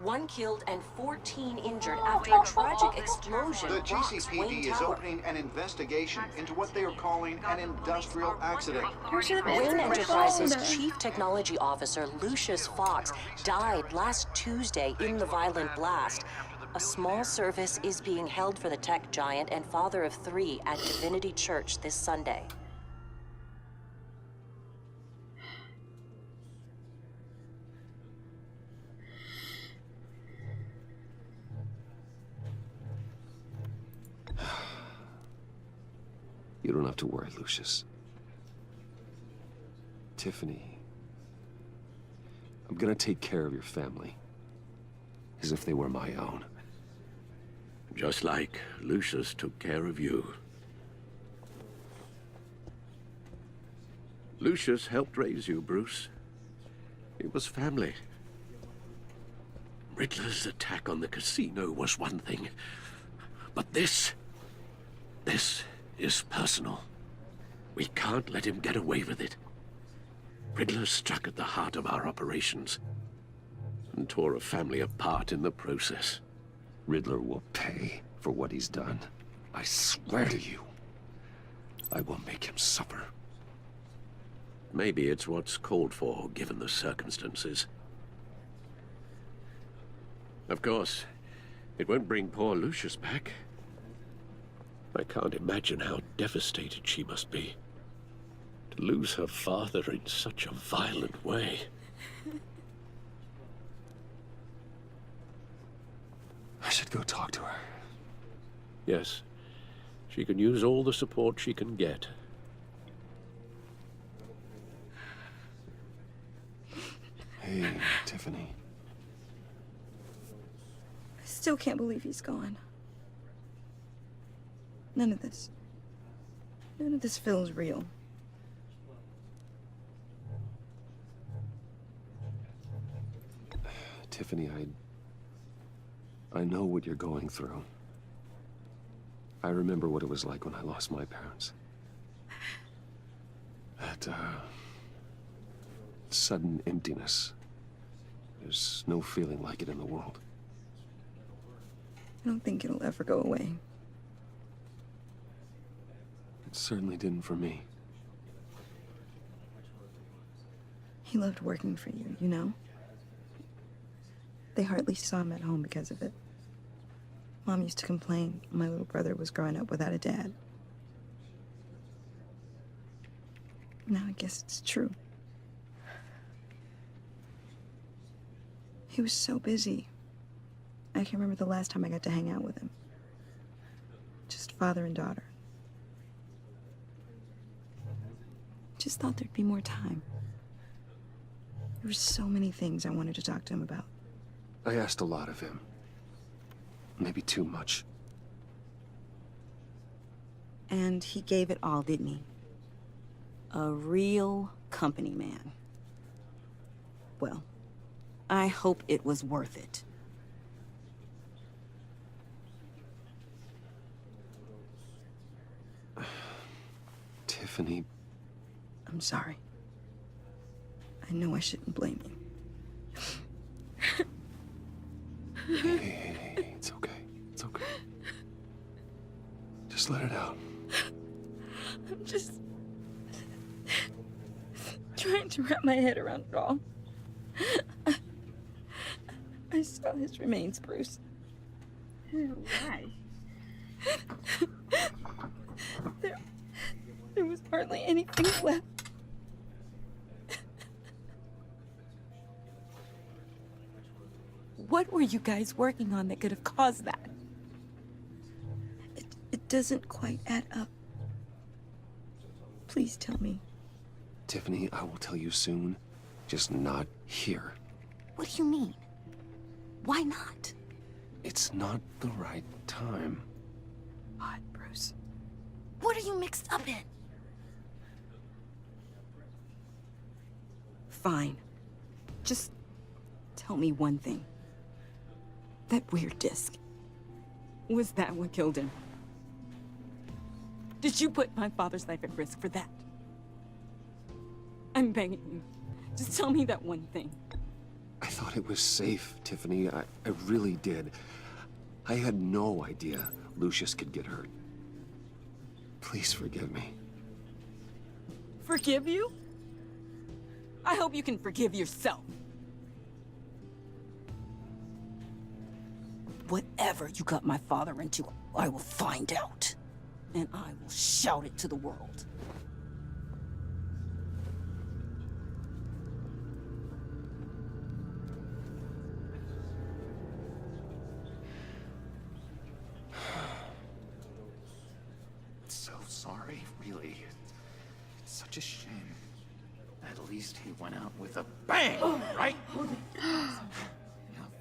One killed and 14 injured after a tragic explosion. The rocks Wayne GCPD is Tower. opening an investigation into what they are calling an industrial accident. Wayne Enterprises' chief technology officer, Lucius Fox, died last Tuesday in the violent blast. A small service is being held for the tech giant and father of 3 at Divinity Church this Sunday. You don't have to worry, Lucius. Tiffany, I'm gonna take care of your family. As if they were my own. Just like Lucius took care of you. Lucius helped raise you, Bruce. It was family. Riddler's attack on the casino was one thing. But this is personal. We can't let him get away with it. Riddler struck at the heart of our operations and tore a family apart in the process. Riddler will pay for what he's done. I swear to you, I will make him suffer. Maybe it's what's called for, given the circumstances. Of course, it won't bring poor Lucius back. I can't imagine how devastated she must be. To lose her father in such a violent way. I should go talk to her. Yes, she can use all the support she can get. Hey, Tiffany. I still can't believe he's gone. None of this feels real. Tiffany, I know what you're going through. I remember what it was like when I lost my parents. That, sudden emptiness. There's no feeling like it in the world. I don't think it'll ever go away. It certainly didn't for me. He loved working for you, you know? They hardly saw him at home because of it. Mom used to complain my little brother was growing up without a dad. Now I guess it's true. He was so busy. I can't remember the last time I got to hang out with him. Just father and daughter. Just thought there'd be more time. There were so many things I wanted to talk to him about. I asked a lot of him. Maybe too much. And he gave it all, didn't he? A real company man. Well, I hope it was worth it. Tiffany. I'm sorry. I know I shouldn't blame you. Hey, it's okay. It's okay. Just let it out. I'm just trying to wrap my head around it all. I saw his remains, Bruce. Why? There was hardly anything left. What were you guys working on that could have caused that? It doesn't quite add up. Please tell me. Tiffany, I will tell you soon. Just not here. What do you mean? Why not? It's not the right time. What, Bruce? What are you mixed up in? Fine. Just tell me one thing. That weird disc. Was that what killed him? Did you put my father's life at risk for that? I'm begging you. Just tell me that one thing. I thought it was safe, Tiffany. I really did. I had no idea Lucius could get hurt. Please forgive me. Forgive you? I hope you can forgive yourself. Whatever you got my father into, I will find out. And I will shout it to the world. So sorry. great, really. It's such a shame. At least he went out with a bang, right? Yeah,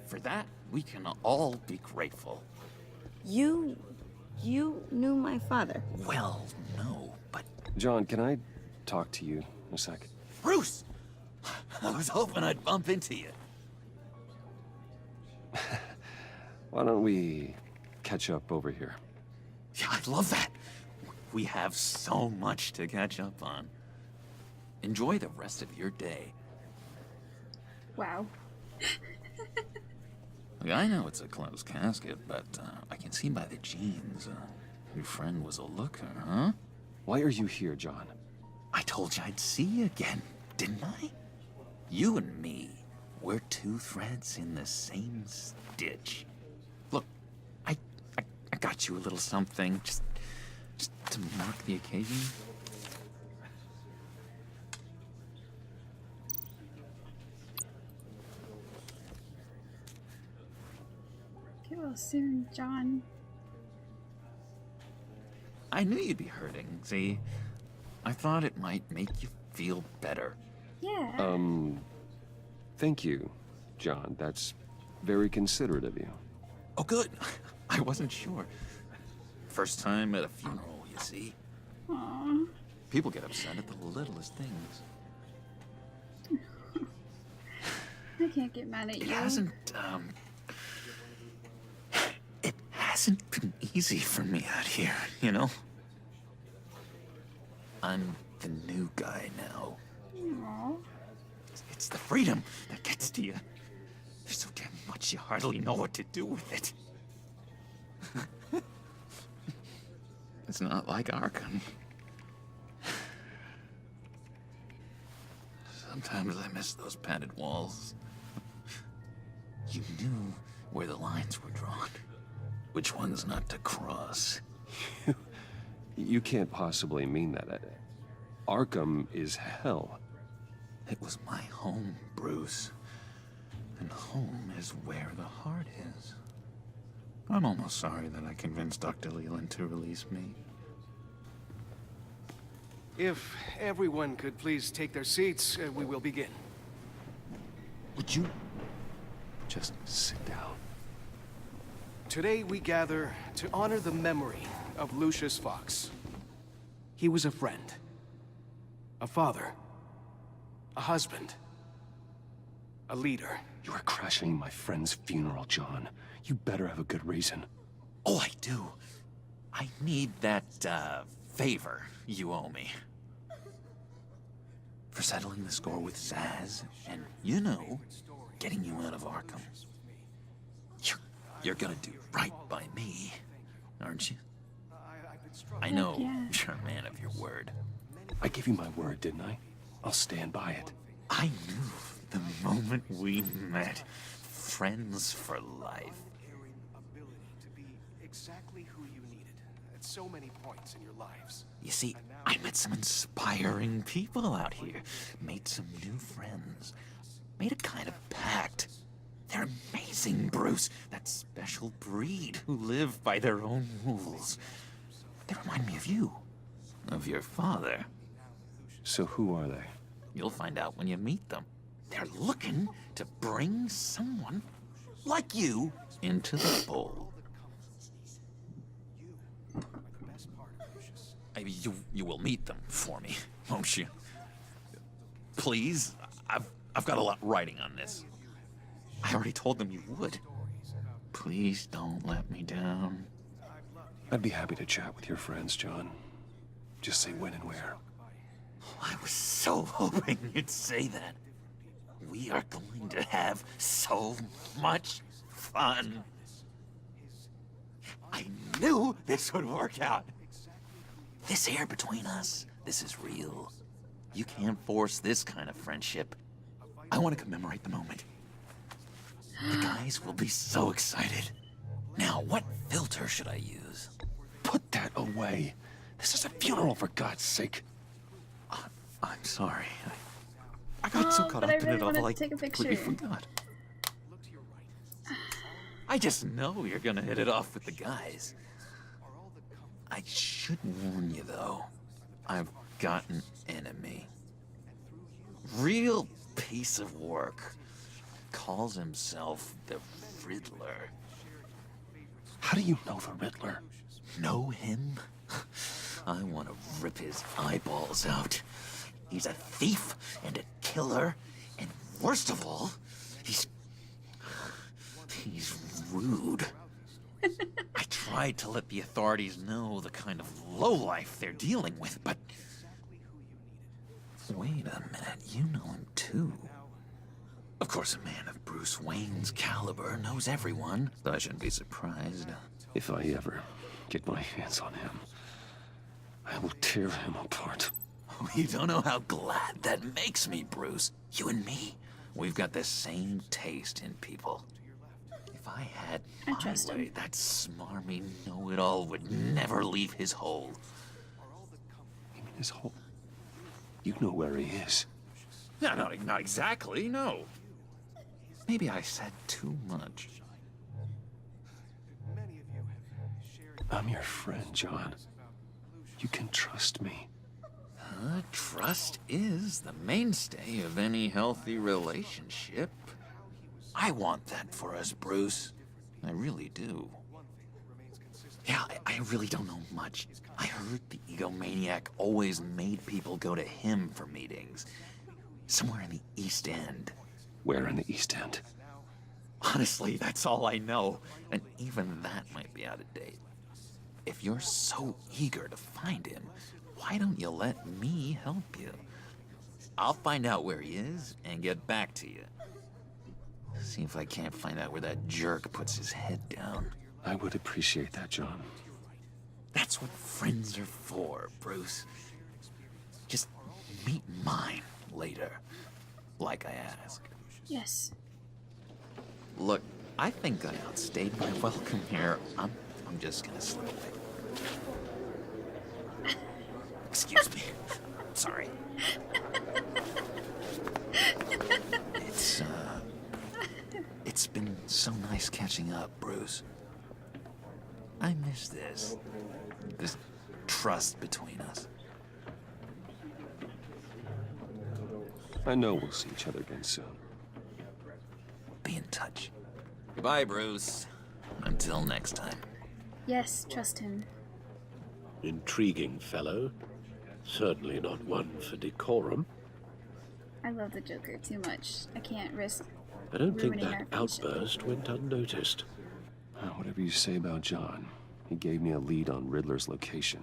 for that, we can all be grateful. You knew my father. Well, no, but... John, can I talk to you a sec? Bruce! I was hoping I'd bump into you. Why don't we catch up over here? Yeah, I'd love that. We have so much to catch up on. Enjoy the rest of your day. Wow. Look, I know it's a closed casket, but I can see by the jeans, your friend was a looker, huh? Why are you here, John? I told you I'd see you again, didn't I? You and me, we're two threads in the same stitch. Look, I got you a little something, just to mark the occasion. Get well soon, John. I knew you'd be hurting, see? I thought it might make you feel better. Yeah. Thank you, John. That's very considerate of you. Oh, good. I wasn't sure. First time at a funeral, you see? Aww. People get upset at the littlest things. I can't get mad at you. It hasn't been easy for me out here, you know? I'm the new guy now. Aww. It's the freedom that gets to you. There's so damn much you hardly know what to do with it. It's not like Arkham. Sometimes I miss those padded walls. You knew where the lines were drawn. Which ones not to cross. You can't possibly mean that. Arkham is hell. It was my home, Bruce. And home is where the heart is. I'm almost sorry that I convinced Dr. Leland to release me. If everyone could please take their seats, we will begin. Would you just sit down? Today we gather to honor the memory of Lucius Fox. He was a friend, a father, a husband, a leader. You are crashing my friend's funeral, John. You better have a good reason. Oh, I do. I need that, favor you owe me. For settling the score with Zaz, and, you know, getting you out of Arkham. You're gonna do right by me, aren't you? I know you're a man of your word. I gave you my word, didn't I? I'll stand by it. I knew the moment we met. Friends for life. To be exactly who you needed at so many points in your lives. You see, I met some inspiring people out here. Made some new friends. Made a kind of pact. They're amazing, Bruce. That special breed who live by their own rules. They remind me of you. Of your father. So who are they? You'll find out when you meet them. They're looking to bring someone like you into the fold. You will meet them for me, won't you? Please, I've got a lot writing on this. I already told them you would. Please don't let me down. I'd be happy to chat with your friends, John. Just say when and where. I was so hoping you'd say that. We are going to have so much fun. I knew this would work out. This air between us, this is real. You can't force this kind of friendship. I want to commemorate the moment. The guys will be so excited. Now, what filter should I use? Put that away. This is a funeral, for God's sake. I'm sorry. I got so caught up in it all, I completely forgot. I just know you're gonna hit it off with the guys. I should warn you, though. I've got an enemy. Real piece of work. Calls himself the Riddler. How do you know the Riddler? Know him? I want to rip his eyeballs out. He's a thief and a killer, and worst of all, he's rude. I tried to let the authorities know the kind of lowlife they're dealing with, but... Wait a minute, you know him too. Of course, a man of Bruce Wayne's caliber knows everyone, so I shouldn't be surprised. If I ever get my hands on him, I will tear him apart. You don't know how glad that makes me, Bruce. You and me, we've got the same taste in people. If I had my way, that smarmy know-it-all would never leave his hole. You mean his hole? You know where he is. No, not exactly, no. Maybe I said too much. I'm your friend, John. You can trust me. Trust is the mainstay of any healthy relationship. I want that for us, Bruce. I really do. Yeah, I really don't know much. I heard the egomaniac always made people go to him for meetings. Somewhere in the East End. Where in the East End? Honestly, that's all I know. And even that might be out of date. If you're so eager to find him, why don't you let me help you? I'll find out where he is and get back to you. See if I can't find out where that jerk puts his head down. I would appreciate that, John. That's what friends are for, Bruce. Just meet mine later, like I asked. Yes. Look, I think I outstayed my welcome here. I'm just gonna slip away. Excuse me. Sorry. It's been so nice catching up, Bruce. I miss this trust between us. I know we'll see each other again soon. Be in touch. Goodbye, Bruce. Until next time. Yes, trust him. Intriguing fellow. Certainly not one for decorum. I love the Joker too much. I can't risk I don't think ruining that our friendship. outburst went unnoticed. Whatever you say about John, he gave me a lead on Riddler's location.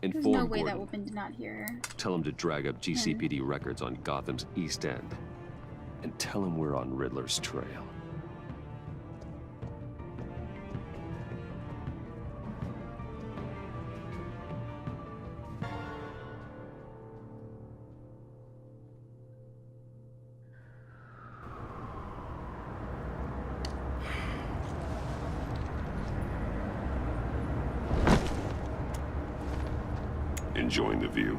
There's Inform no way Gordon. that woman did not hear her. Tell him to drag up GCPD records on Gotham's East End. And tell him we're on Riddler's trail. Enjoying the view?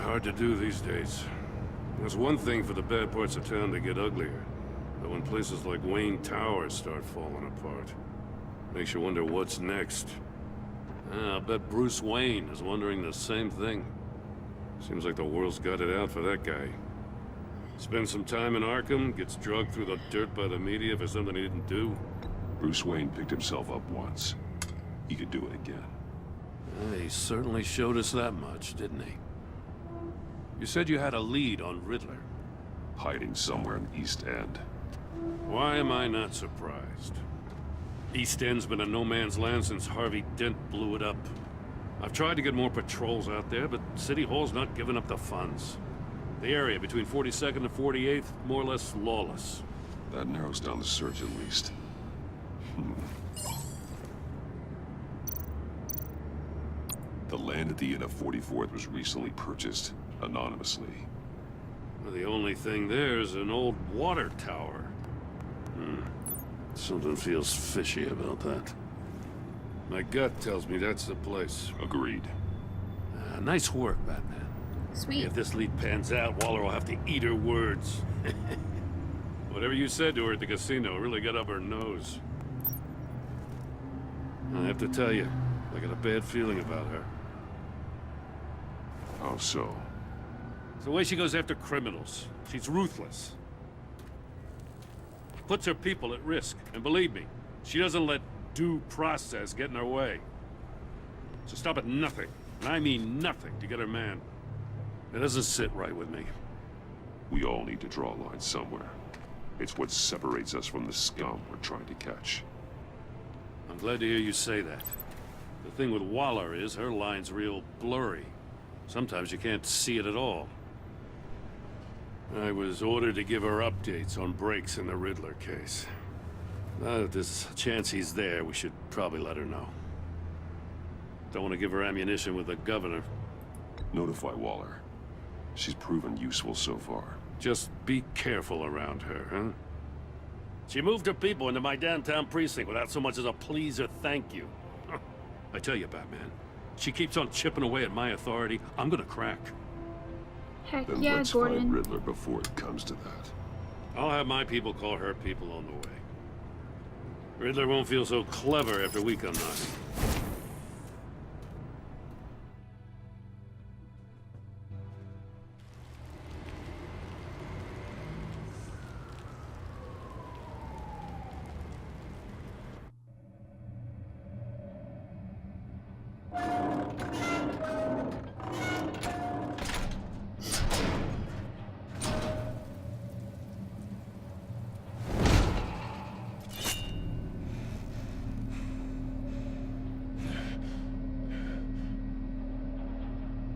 Hard to do these days. There's one thing for the bad parts of town to get uglier. But when places like Wayne Towers start falling apart, makes you wonder what's next. I bet Bruce Wayne is wondering the same thing. Seems like the world's got it out for that guy. Spends some time in Arkham, gets drugged through the dirt by the media for something he didn't do. Bruce Wayne picked himself up once. He could do it again. He certainly showed us that much, didn't he? You said you had a lead on Riddler. Hiding somewhere in East End. Why am I not surprised? East End's been a no-man's land since Harvey Dent blew it up. I've tried to get more patrols out there, but City Hall's not giving up the funds. The area between 42nd and 48th, more or less lawless. That narrows down the search at least. The land at the end of 44th was recently purchased, anonymously. Well, the only thing there is an old water tower. Something feels fishy about that. My gut tells me that's the place. Agreed. Nice work, Batman. Sweet. If this lead pans out, Waller will have to eat her words. Whatever you said to her at the casino really got up her nose. I have to tell you, I got a bad feeling about her. How so? It's the way she goes after criminals. She's ruthless. Puts her people at risk. And believe me, she doesn't let due process get in her way. She'll stop at nothing, and I mean nothing, to get her man. It doesn't sit right with me. We all need to draw a line somewhere. It's what separates us from the scum we're trying to catch. I'm glad to hear you say that. The thing with Waller is her line's real blurry. Sometimes you can't see it at all. I was ordered to give her updates on breaks in the Riddler case. Now that there's a chance he's there, we should probably let her know. Don't want to give her ammunition with the governor. Notify Waller. She's proven useful so far. Just be careful around her, huh? She moved her people into my downtown precinct without so much as a please or thank you. I tell you, Batman, she keeps on chipping away at my authority, I'm gonna crack. Heck Then yeah, let's Gordon. find Riddler before it comes to that. I'll have my people call her people on the way. Riddler won't feel so clever after we come knocking.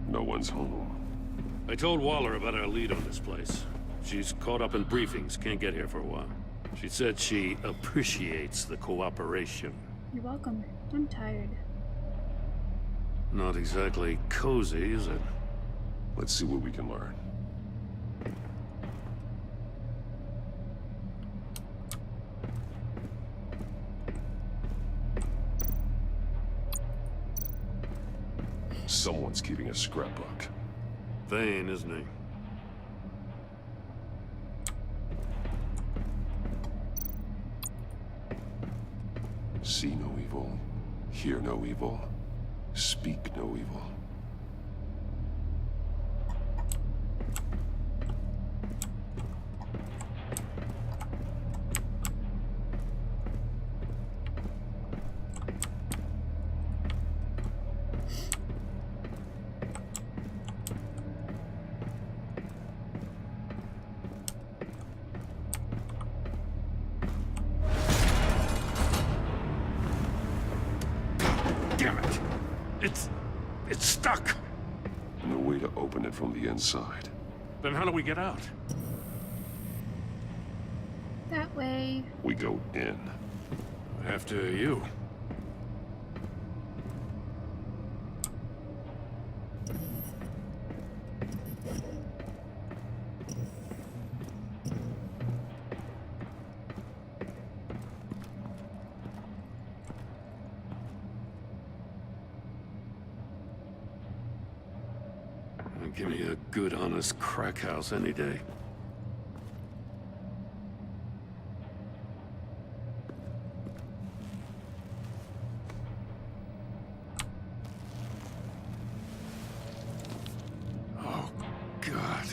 No one's home. I told Waller about our lead on this place. She's caught up in briefings, can't get here for a while. She said she appreciates the cooperation. You're welcome. I'm tired. Not exactly cozy, is it? Let's see what we can learn. Someone's keeping a scrapbook. Vain, isn't he? See no evil, hear no evil, speak no evil. Damn it! It's stuck! No way to open it from the inside. Then how do we get out? That way. We go in. After you. Give me a good, honest crack house any day. Oh, God.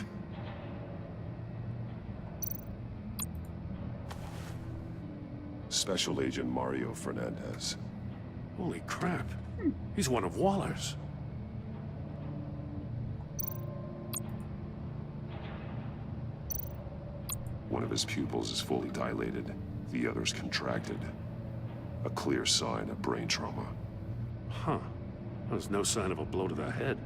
Special Agent Mario Fernandez. Holy crap. He's one of Waller's. One of his pupils is fully dilated, the other's contracted. A clear sign of brain trauma. Huh. There's no sign of a blow to the head.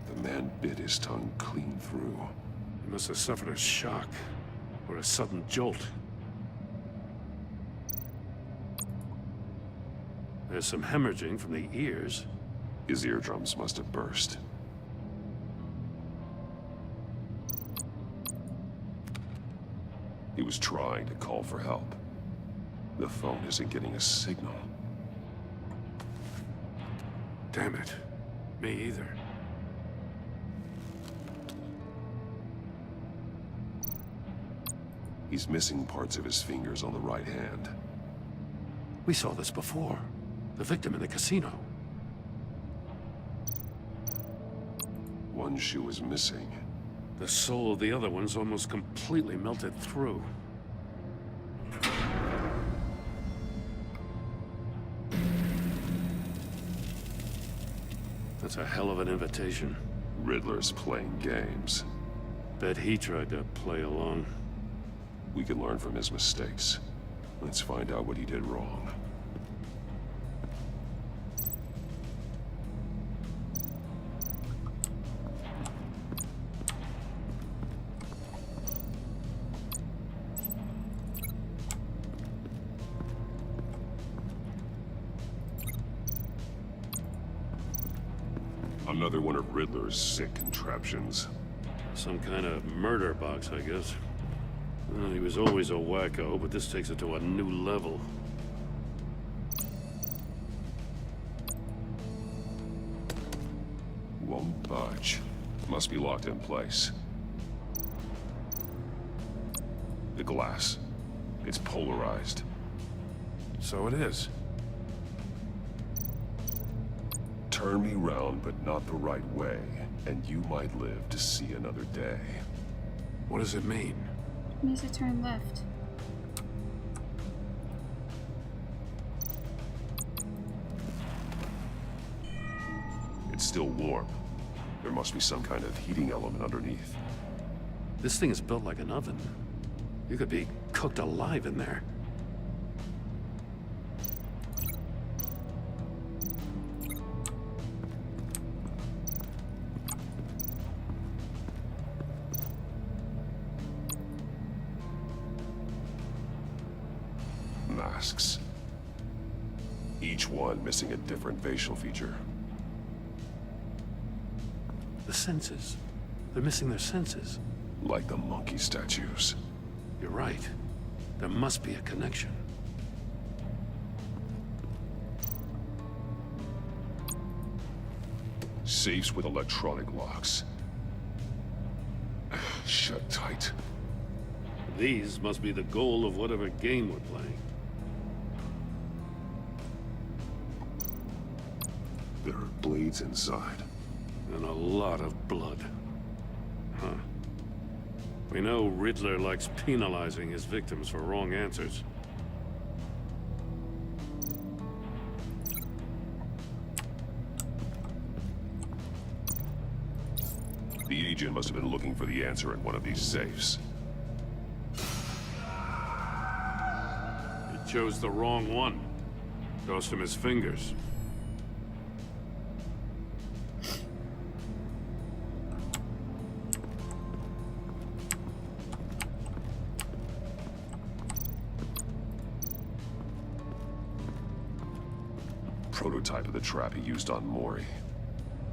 The man bit his tongue clean through. He must have suffered a shock, or a sudden jolt. There's some hemorrhaging from the ears. His eardrums must have burst. He was trying to call for help. The phone isn't getting a signal. Damn it. Me either. He's missing parts of his fingers on the right hand. We saw this before. The victim in the casino. One shoe is missing. The soul of the other one's almost completely melted through. That's a hell of an invitation. Riddler's playing games. Bet he tried to play along. We can learn from his mistakes. Let's find out what he did wrong. Another one of Riddler's sick contraptions. Some kind of murder box, I guess. Well, he was always a wacko, but this takes it to a new level. Won't budge. Must be locked in place. The glass. It's polarized. So it is. Turn me round, but not the right way, and you might live to see another day. What does it mean? It means to turn left. It's still warm. There must be some kind of heating element underneath. This thing is built like an oven. You could be cooked alive in there. Masks. Each one missing a different facial feature. The senses. They're missing their senses. Like the monkey statues. You're right. There must be a connection. Safes with electronic locks. Shut tight. These must be the goal of whatever game we're playing. There are blades inside. And a lot of blood. Huh. We know Riddler likes penalizing his victims for wrong answers. The agent must have been looking for the answer in one of these safes. He chose the wrong one. Cost him his fingers. Prototype of the trap he used on Mori.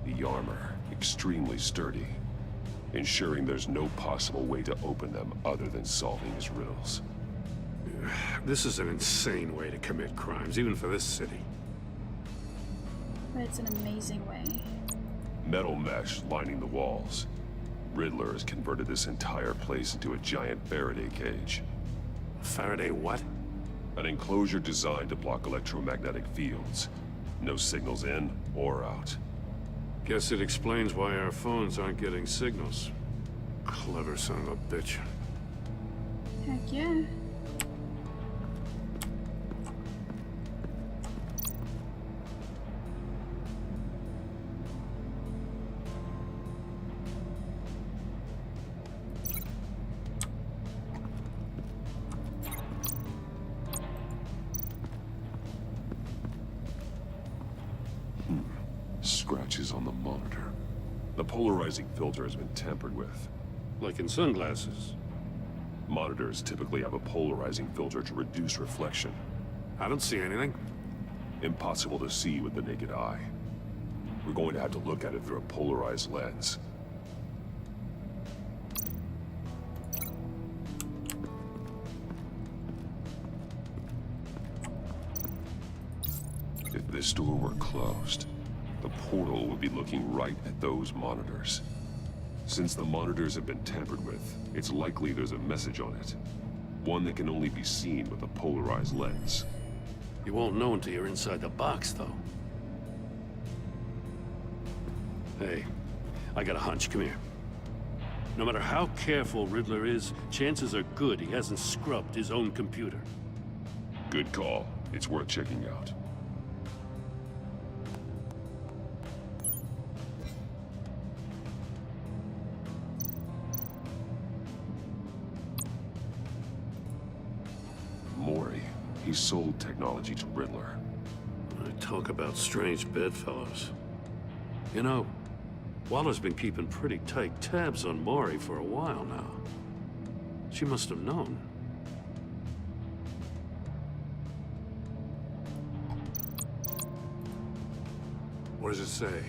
The armor, extremely sturdy, ensuring there's no possible way to open them other than solving his riddles. This is an insane way to commit crimes, even for this city. But it's an amazing way. Metal mesh lining the walls. Riddler has converted this entire place into a giant Faraday cage. Faraday what? An enclosure designed to block electromagnetic fields. No signals in or out. Guess it explains why our phones aren't getting signals. Clever son of a bitch. Heck yeah. Scratches on the monitor. The polarizing filter has been tampered with. Like in sunglasses. Monitors typically have a polarizing filter to reduce reflection. I don't see anything. Impossible to see with the naked eye. We're going to have to look at it through a polarized lens. If this door were closed, the portal would be looking right at those monitors. Since the monitors have been tampered with, it's likely there's a message on it. One that can only be seen with a polarized lens. You won't know until you're inside the box, though. Hey, I got a hunch. Come here. No matter how careful Riddler is, chances are good he hasn't scrubbed his own computer. Good call. It's worth checking out. Mori. He sold technology to Riddler. Talk about strange bedfellows. You know, Waller's been keeping pretty tight tabs on Mori for a while now. She must have known. What does it say?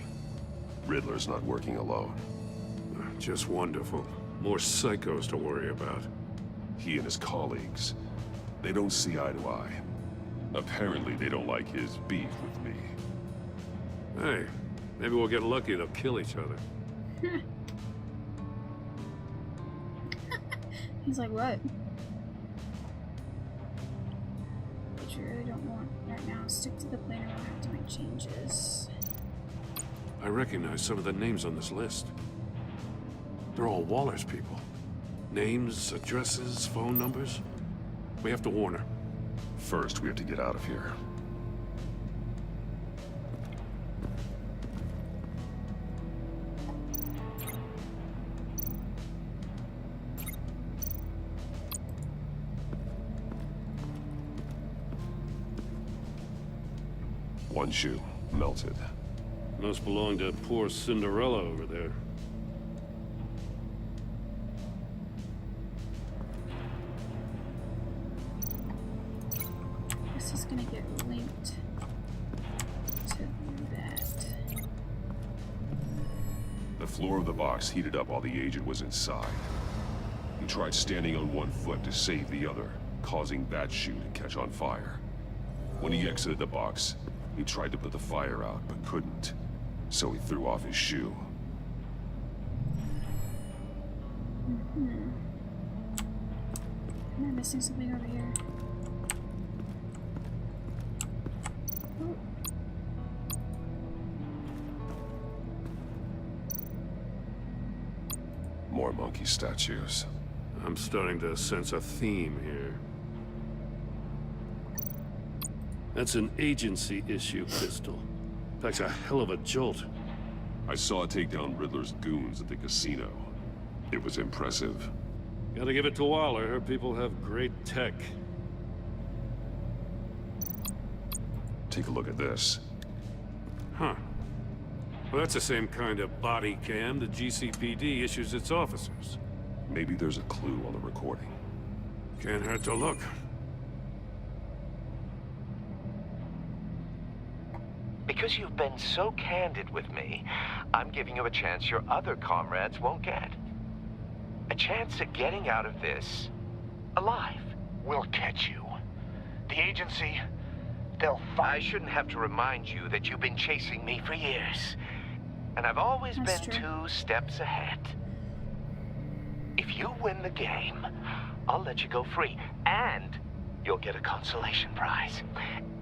Riddler's not working alone. Just wonderful. More psychos to worry about. He and his colleagues, they don't see eye to eye. Apparently, they don't like his beef with me. Hey, maybe we'll get lucky and they'll kill each other. He's like, what? But you really don't want right now. Stick to the plan or we'll have to make changes. I recognize some of the names on this list. They're all Waller's people. Names, addresses, phone numbers. We have to warn her. First, we have to get out of here. One shoe, melted. Must belong to poor Cinderella over there. This is gonna get linked to that. The floor of the box heated up while the agent was inside. He tried standing on one foot to save the other, causing that shoe to catch on fire. When he exited the box, he tried to put the fire out, but couldn't. So he threw off his shoe. Am I missing something over here? Oh. More monkey statues. I'm starting to sense a theme here. That's an agency issue pistol. Packs a hell of a jolt. I saw it take down Riddler's goons at the casino. It was impressive. Gotta give it to Waller. Her people have great tech. Take a look at this. Huh. Well, that's the same kind of body cam the GCPD issues its officers. Maybe there's a clue on the recording. Can't hurt to look. Because you've been so candid with me, I'm giving you a chance your other comrades won't get. A chance at getting out of this alive. We'll catch you. The agency, they'll find... I shouldn't have to remind you that you've been chasing me for years. And I've always That's been true. 2 steps ahead. If you win the game, I'll let you go free. And you'll get a consolation prize.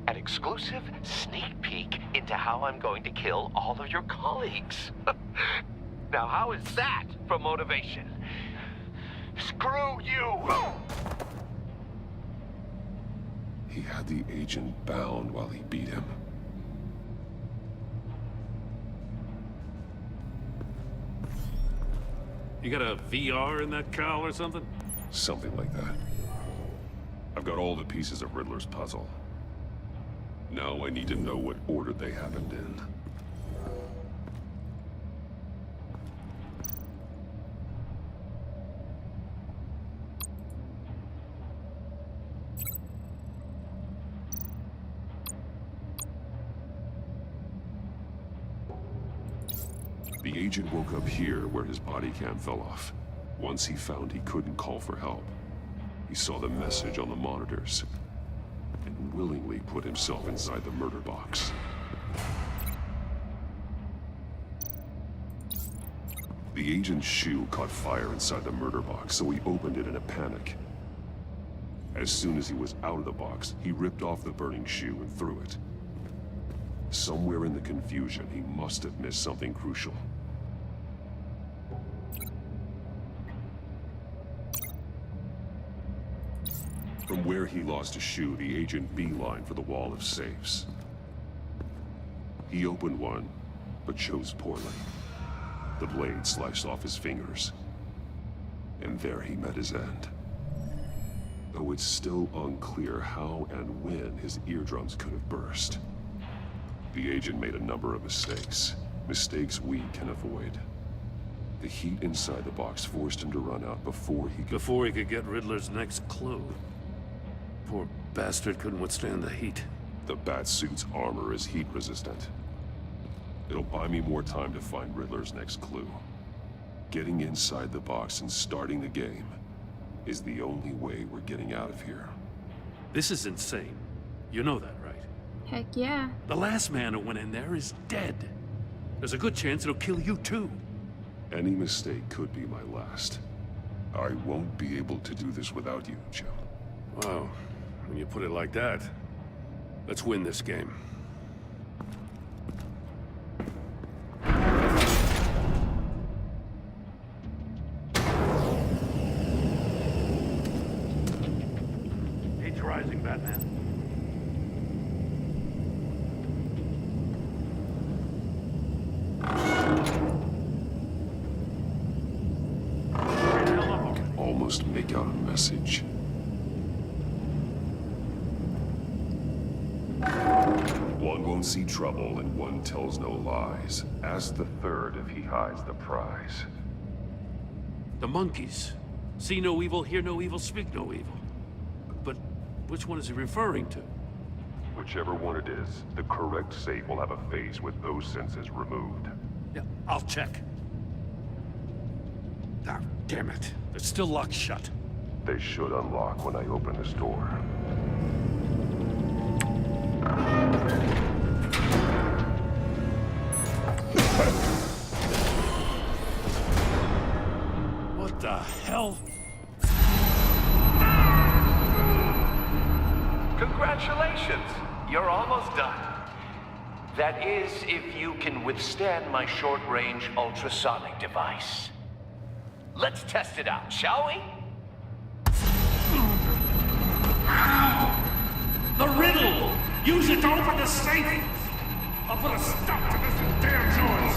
An exclusive sneak peek into how I'm going to kill all of your colleagues. Now, how is that for motivation? Screw you! He had the agent bound while he beat him. You got a VR in that cowl or something? Something like that. I've got all the pieces of Riddler's puzzle. Now I need to know what order they happened in. The agent woke up here where his body cam fell off. Once he found he couldn't call for help, he saw the message on the monitors and willingly put himself inside the murder box. The agent's shoe caught fire inside the murder box, so he opened it in a panic. As soon as he was out of the box, he ripped off the burning shoe and threw it. Somewhere in the confusion, he must have missed something crucial. From where he lost a shoe, the agent beelined for the wall of safes. He opened one, but chose poorly. The blade sliced off his fingers. And there he met his end. Though it's still unclear how and when his eardrums could have burst. The agent made a number of mistakes. Mistakes we can avoid. The heat inside the box forced him to run out before he could get Riddler's next clue. Poor bastard couldn't withstand the heat. The Batsuit's armor is heat resistant. It'll buy me more time to find Riddler's next clue. Getting inside the box and starting the game is the only way we're getting out of here. This is insane. You know that, right? Heck yeah. The last man who went in there is dead. There's a good chance it'll kill you too. Any mistake could be my last. I won't be able to do this without you, Joe. Wow, when you put it like that, let's win this game. Heat's rising, Batman. Almost make out a message. One won't see trouble and one tells no lies. Ask the third if he hides the prize. The monkeys. See no evil, hear no evil, speak no evil. But which one is he referring to? Whichever one it is, the correct safe will have a phase with those senses removed. Yeah, I'll check. Ah, damn it. It's still locked shut. They should unlock when I open this door. What the hell? Congratulations! You're almost done. That is, if you can withstand my short-range ultrasonic device. Let's test it out, shall we? The riddle! Use it to open the safe! I'll put a stop to this damn noise!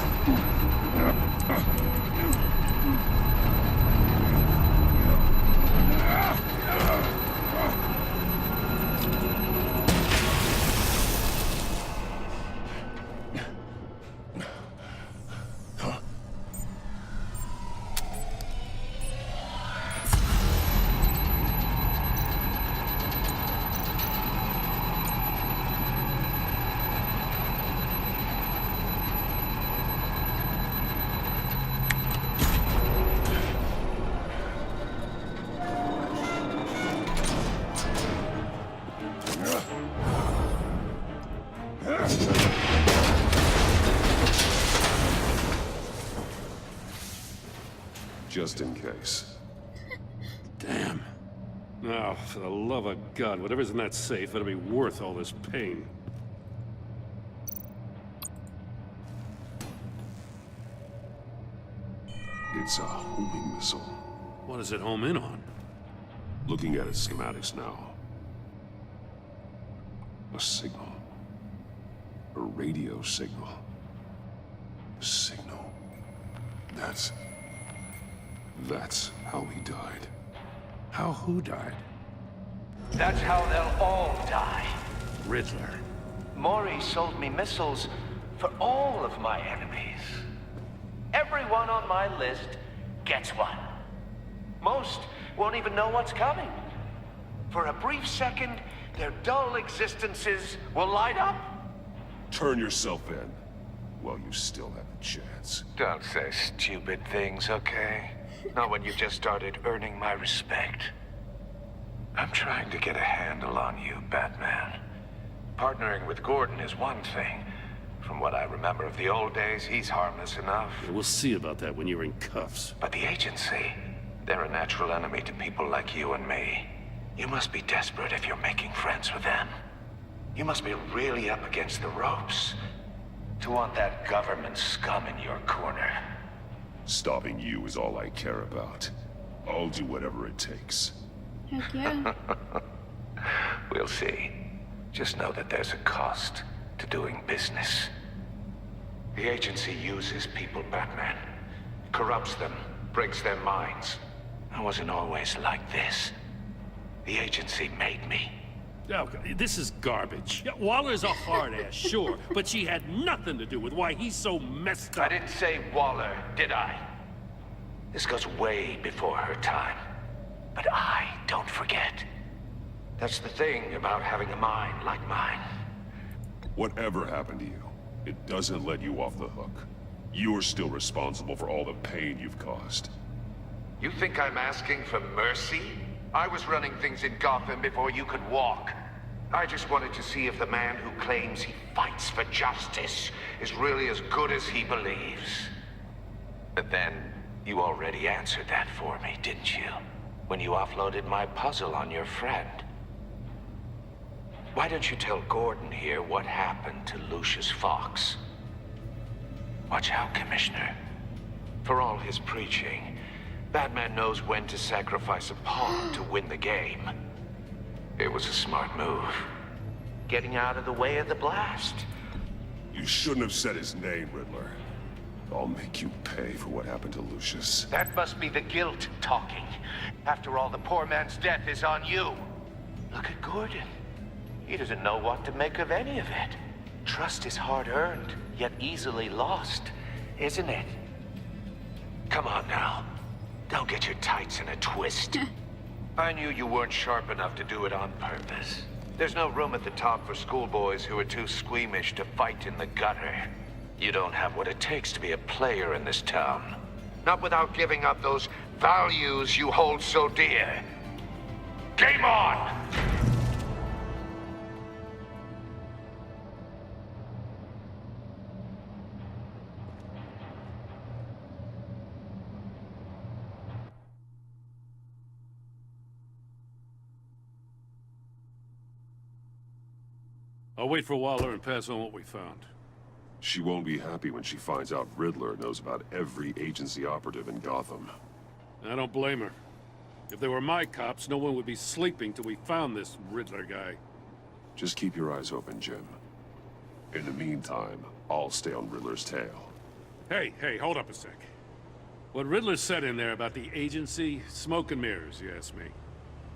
Just in case. Damn. Now, for the love of God, whatever's in that safe better be worth all this pain. It's a homing missile. What does it home in on? Looking at its schematics now. A signal. A radio signal. A signal. That's how he died. How who died? That's how they'll all die. Riddler. Maury sold me missiles for all of my enemies. Everyone on my list gets one. Most won't even know what's coming. For a brief second, their dull existences will light up. Turn yourself in while you still have a chance. Don't say stupid things, okay? Not when you've just started earning my respect. I'm trying to get a handle on you, Batman. Partnering with Gordon is one thing. From what I remember of the old days, he's harmless enough. Yeah, we'll see about that when you're in cuffs. But the agency, they're a natural enemy to people like you and me. You must be desperate if you're making friends with them. You must be really up against the ropes to want that government scum in your corner. Stopping you is all I care about. I'll do whatever it takes. Heck yeah. We'll see. Just know that there's a cost to doing business. The agency uses people, Batman. Corrupts them, breaks their minds. I wasn't always like this. The agency made me. Oh, this is garbage. Yeah, Waller's a hard ass, sure, but she had nothing to do with why he's so messed up. I didn't say Waller, did I? This goes way before her time. But I don't forget. That's the thing about having a mind like mine. Whatever happened to you, it doesn't let you off the hook. You're still responsible for all the pain you've caused. You think I'm asking for mercy? I was running things in Gotham before you could walk. I just wanted to see if the man who claims he fights for justice is really as good as he believes. But then, you already answered that for me, didn't you? When you offloaded my puzzle on your friend. Why don't you tell Gordon here what happened to Lucius Fox? Watch out, Commissioner. For all his preaching, Batman knows when to sacrifice a pawn to win the game. It was a smart move. Getting out of the way of the blast. You shouldn't have said his name, Riddler. I'll make you pay for what happened to Lucius. That must be the guilt talking. After all, the poor man's death is on you. Look at Gordon. He doesn't know what to make of any of it. Trust is hard-earned, yet easily lost, isn't it? Come on now. Don't get your tights in a twist. I knew you weren't sharp enough to do it on purpose. There's no room at the top for schoolboys who are too squeamish to fight in the gutter. You don't have what it takes to be a player in this town. Not without giving up those values you hold so dear. Game on! I'll wait for Waller and pass on what we found. She won't be happy when she finds out Riddler knows about every agency operative in Gotham. I don't blame her. If they were my cops, no one would be sleeping till we found this Riddler guy. Just keep your eyes open, Jim. In the meantime, I'll stay on Riddler's tail. Hey, hold up a sec. What Riddler said in there about the agency, smoke and mirrors, you ask me.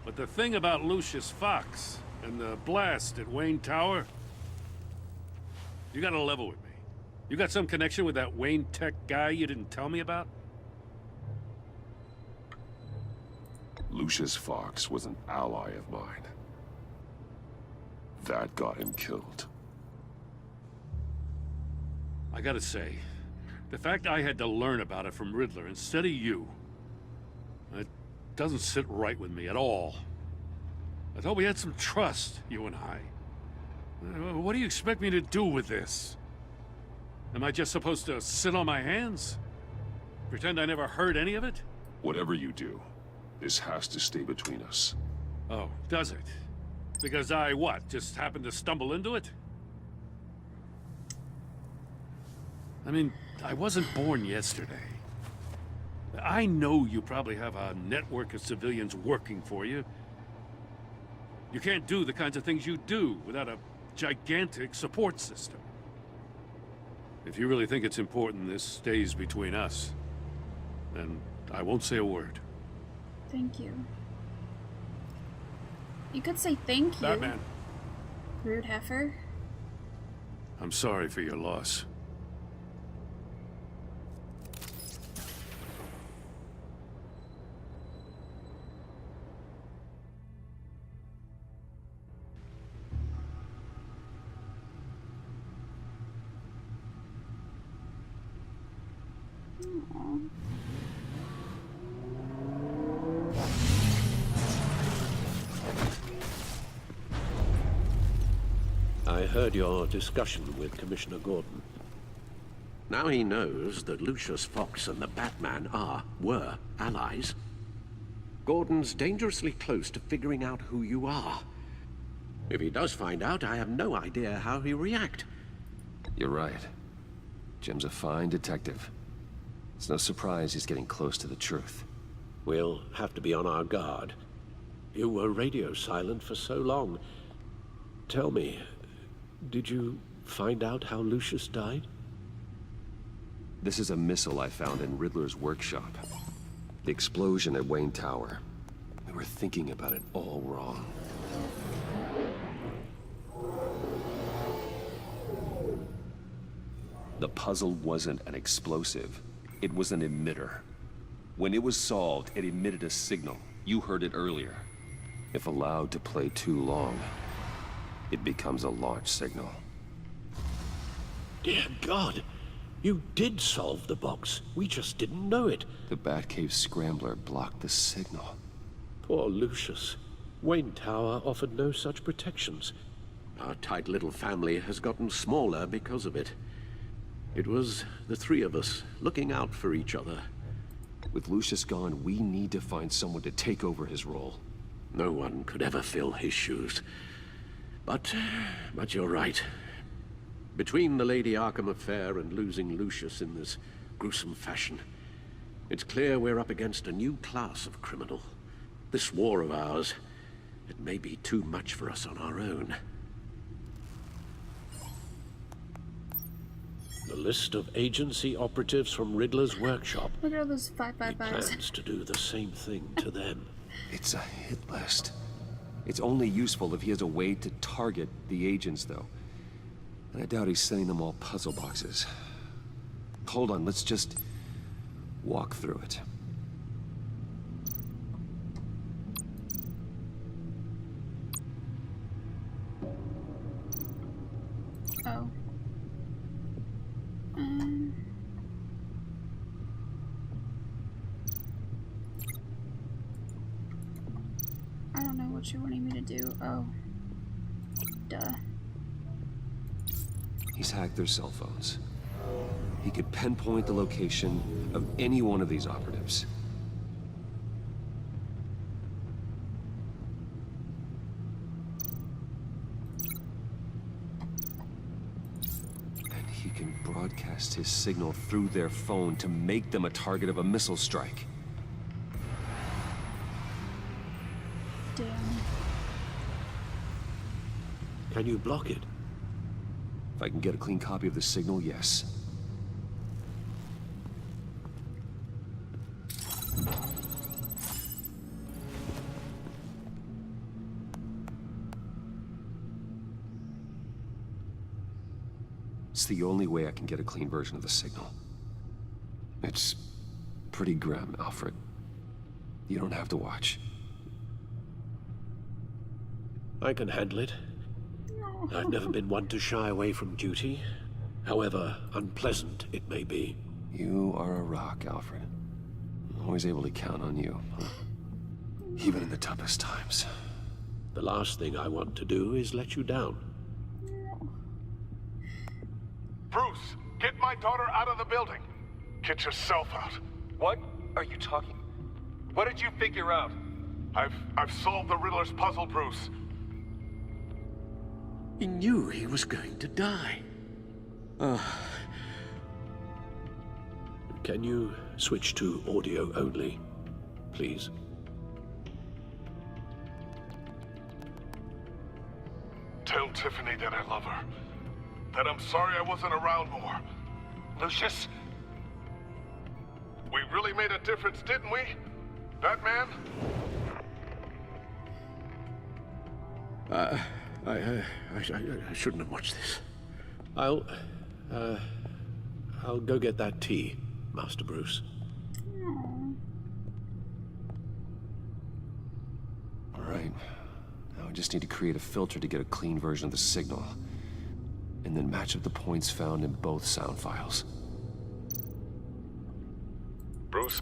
But the thing about Lucius Fox and the blast at Wayne Tower, you gotta level with me. You got some connection with that Wayne Tech guy you didn't tell me about? Lucius Fox was an ally of mine. That got him killed. I gotta say, the fact I had to learn about it from Riddler instead of you, it doesn't sit right with me at all. I thought we had some trust, you and I. What do you expect me to do with this? Am I just supposed to sit on my hands? Pretend I never heard any of it? Whatever you do, this has to stay between us. Oh, does it? Because I, what, just happened to stumble into it? I mean, I wasn't born yesterday. I know you probably have a network of civilians working for you. You can't do the kinds of things you do without a gigantic support system. If you really think it's important this stays between us, then I won't say a word. Thank you. You could say thank you. Batman. Rude heifer. I'm sorry for your loss. I heard your discussion with Commissioner Gordon. Now he knows that Lucius Fox and the Batman were allies. Gordon's dangerously close to figuring out who you are. If he does find out, I have no idea how he'll react. You're right. Jim's a fine detective. It's no surprise he's getting close to the truth. We'll have to be on our guard. You were radio silent for so long. Tell me, did you find out how Lucius died? This is a missile I found in Riddler's workshop. The explosion at Wayne Tower. We were thinking about it all wrong. The puzzle wasn't an explosive. It was an emitter. When it was solved, it emitted a signal. You heard it earlier. If allowed to play too long, it becomes a launch signal. Dear God, you did solve the box. We just didn't know it. The Batcave scrambler blocked the signal. Poor Lucius. Wayne Tower offered no such protections. Our tight little family has gotten smaller because of it. It was the three of us looking out for each other. With Lucius gone, we need to find someone to take over his role. No one could ever fill his shoes. But you're right. Between the Lady Arkham affair and losing Lucius in this gruesome fashion, it's clear we're up against a new class of criminal. This war of ours, it may be too much for us on our own. The list of agency operatives from Riddler's workshop. Look at all those He 555s. plans to do the same thing to them. It's a hit list. It's only useful if he has a way to target the agents, though. And I doubt he's sending them all puzzle boxes. Hold on, let's just walk through it. Oh. I don't know what you're wanting me to do. Oh. Duh. He's hacked their cell phones. He could pinpoint the location of any one of these operatives. And he can broadcast his signal through their phone to make them a target of a missile strike. Damn. Can you block it? If I can get a clean copy of the signal, yes. It's the only way I can get a clean version of the signal. It's pretty grim, Alfred. You don't have to watch. I can handle it. I've never been one to shy away from duty, however unpleasant it may be. You are a rock, Alfred. Always able to count on you, huh? Even in the toughest times. The last thing I want to do is let you down. Bruce, get my daughter out of the building. Get yourself out. What are you talking? What did you figure out? I've solved the Riddler's puzzle, Bruce. He knew he was going to die. Can you switch to audio only, please? Tell Tiffany that I love her. That I'm sorry I wasn't around more. Lucius? We really made a difference, didn't we? Batman? I shouldn't have watched this. I'll go get that tea, Master Bruce. All right. Now I just need to create a filter to get a clean version of the signal. And then match up the points found in both sound files. Bruce?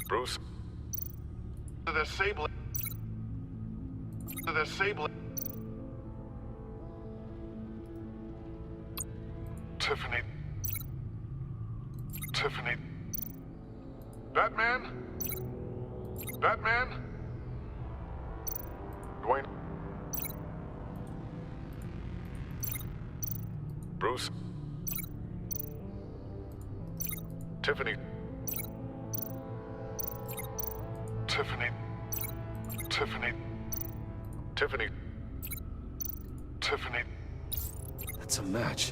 Bruce? The Sable. The Sable. Tiffany. Tiffany. Batman? Batman? Dwayne? Bruce? Tiffany? Tiffany. Tiffany. Tiffany. Tiffany. That's a match.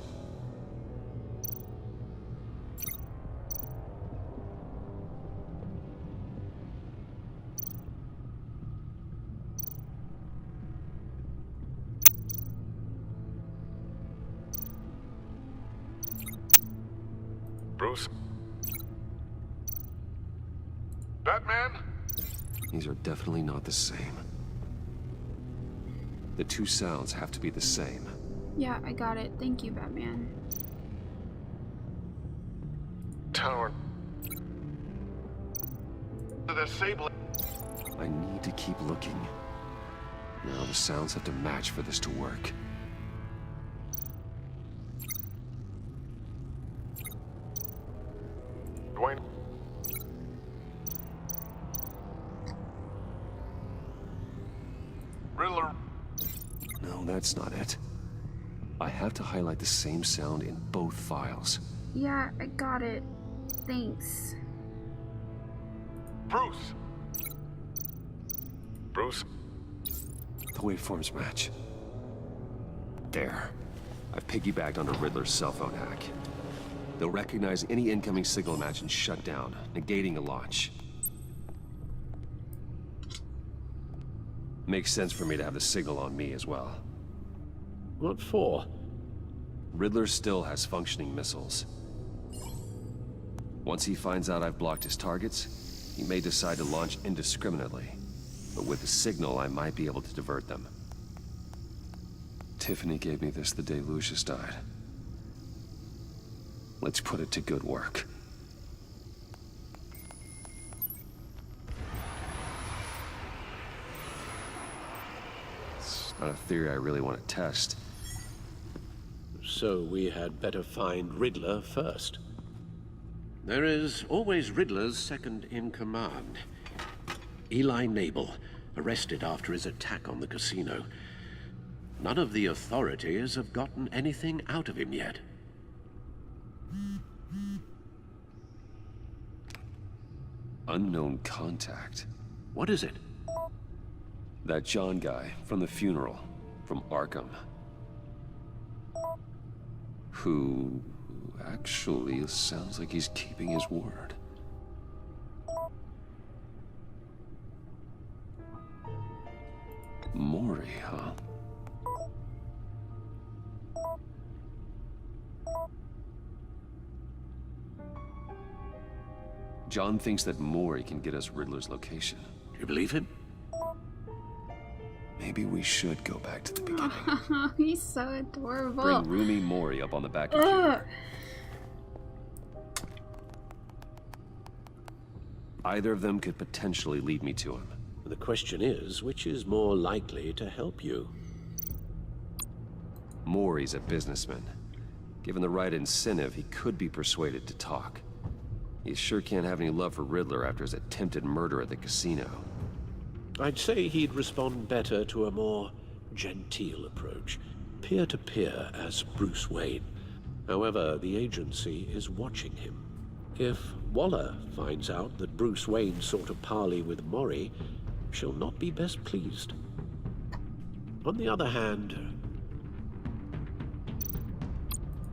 Bruce? Batman? These are definitely not the same. The two sounds have to be the same. Yeah, I got it. Thank you, Batman. Tower. The sable. I need to keep looking. Now the sounds have to match for this to work. Dwayne. Riddler. No, that's not it. I have to highlight the same sound in both files. Yeah, I got it. Thanks. Bruce. Bruce. The waveforms match. There. I've piggybacked onto Riddler's cell phone hack. They'll recognize any incoming signal match and shut down, negating a launch. Makes sense for me to have the signal on me as well. What for? Riddler still has functioning missiles. Once he finds out I've blocked his targets, he may decide to launch indiscriminately. But with the signal, I might be able to divert them. Tiffany gave me this the day Lucius died. Let's put it to good work. It's not a theory I really want to test. So we had better find Riddler first. There is always Riddler's second in command. Eli Nabel, arrested after his attack on the casino. None of the authorities have gotten anything out of him yet. Unknown contact. What is it? That John guy from the funeral, from Arkham. Who actually sounds like he's keeping his word. Maury, huh? John thinks that Maury can get us Riddler's location. Do you believe him? Maybe we should go back to the beginning. He's so adorable. Bring Roomy Maury up on the back computer. Either of them could potentially lead me to him. The question is, which is more likely to help you? Maury's a businessman. Given the right incentive, he could be persuaded to talk. He sure can't have any love for Riddler after his attempted murder at the casino. I'd say he'd respond better to a more genteel approach, peer-to-peer as Bruce Wayne. However, the agency is watching him. If Waller finds out that Bruce Wayne sought a parley with Maury, she'll not be best pleased. On the other hand,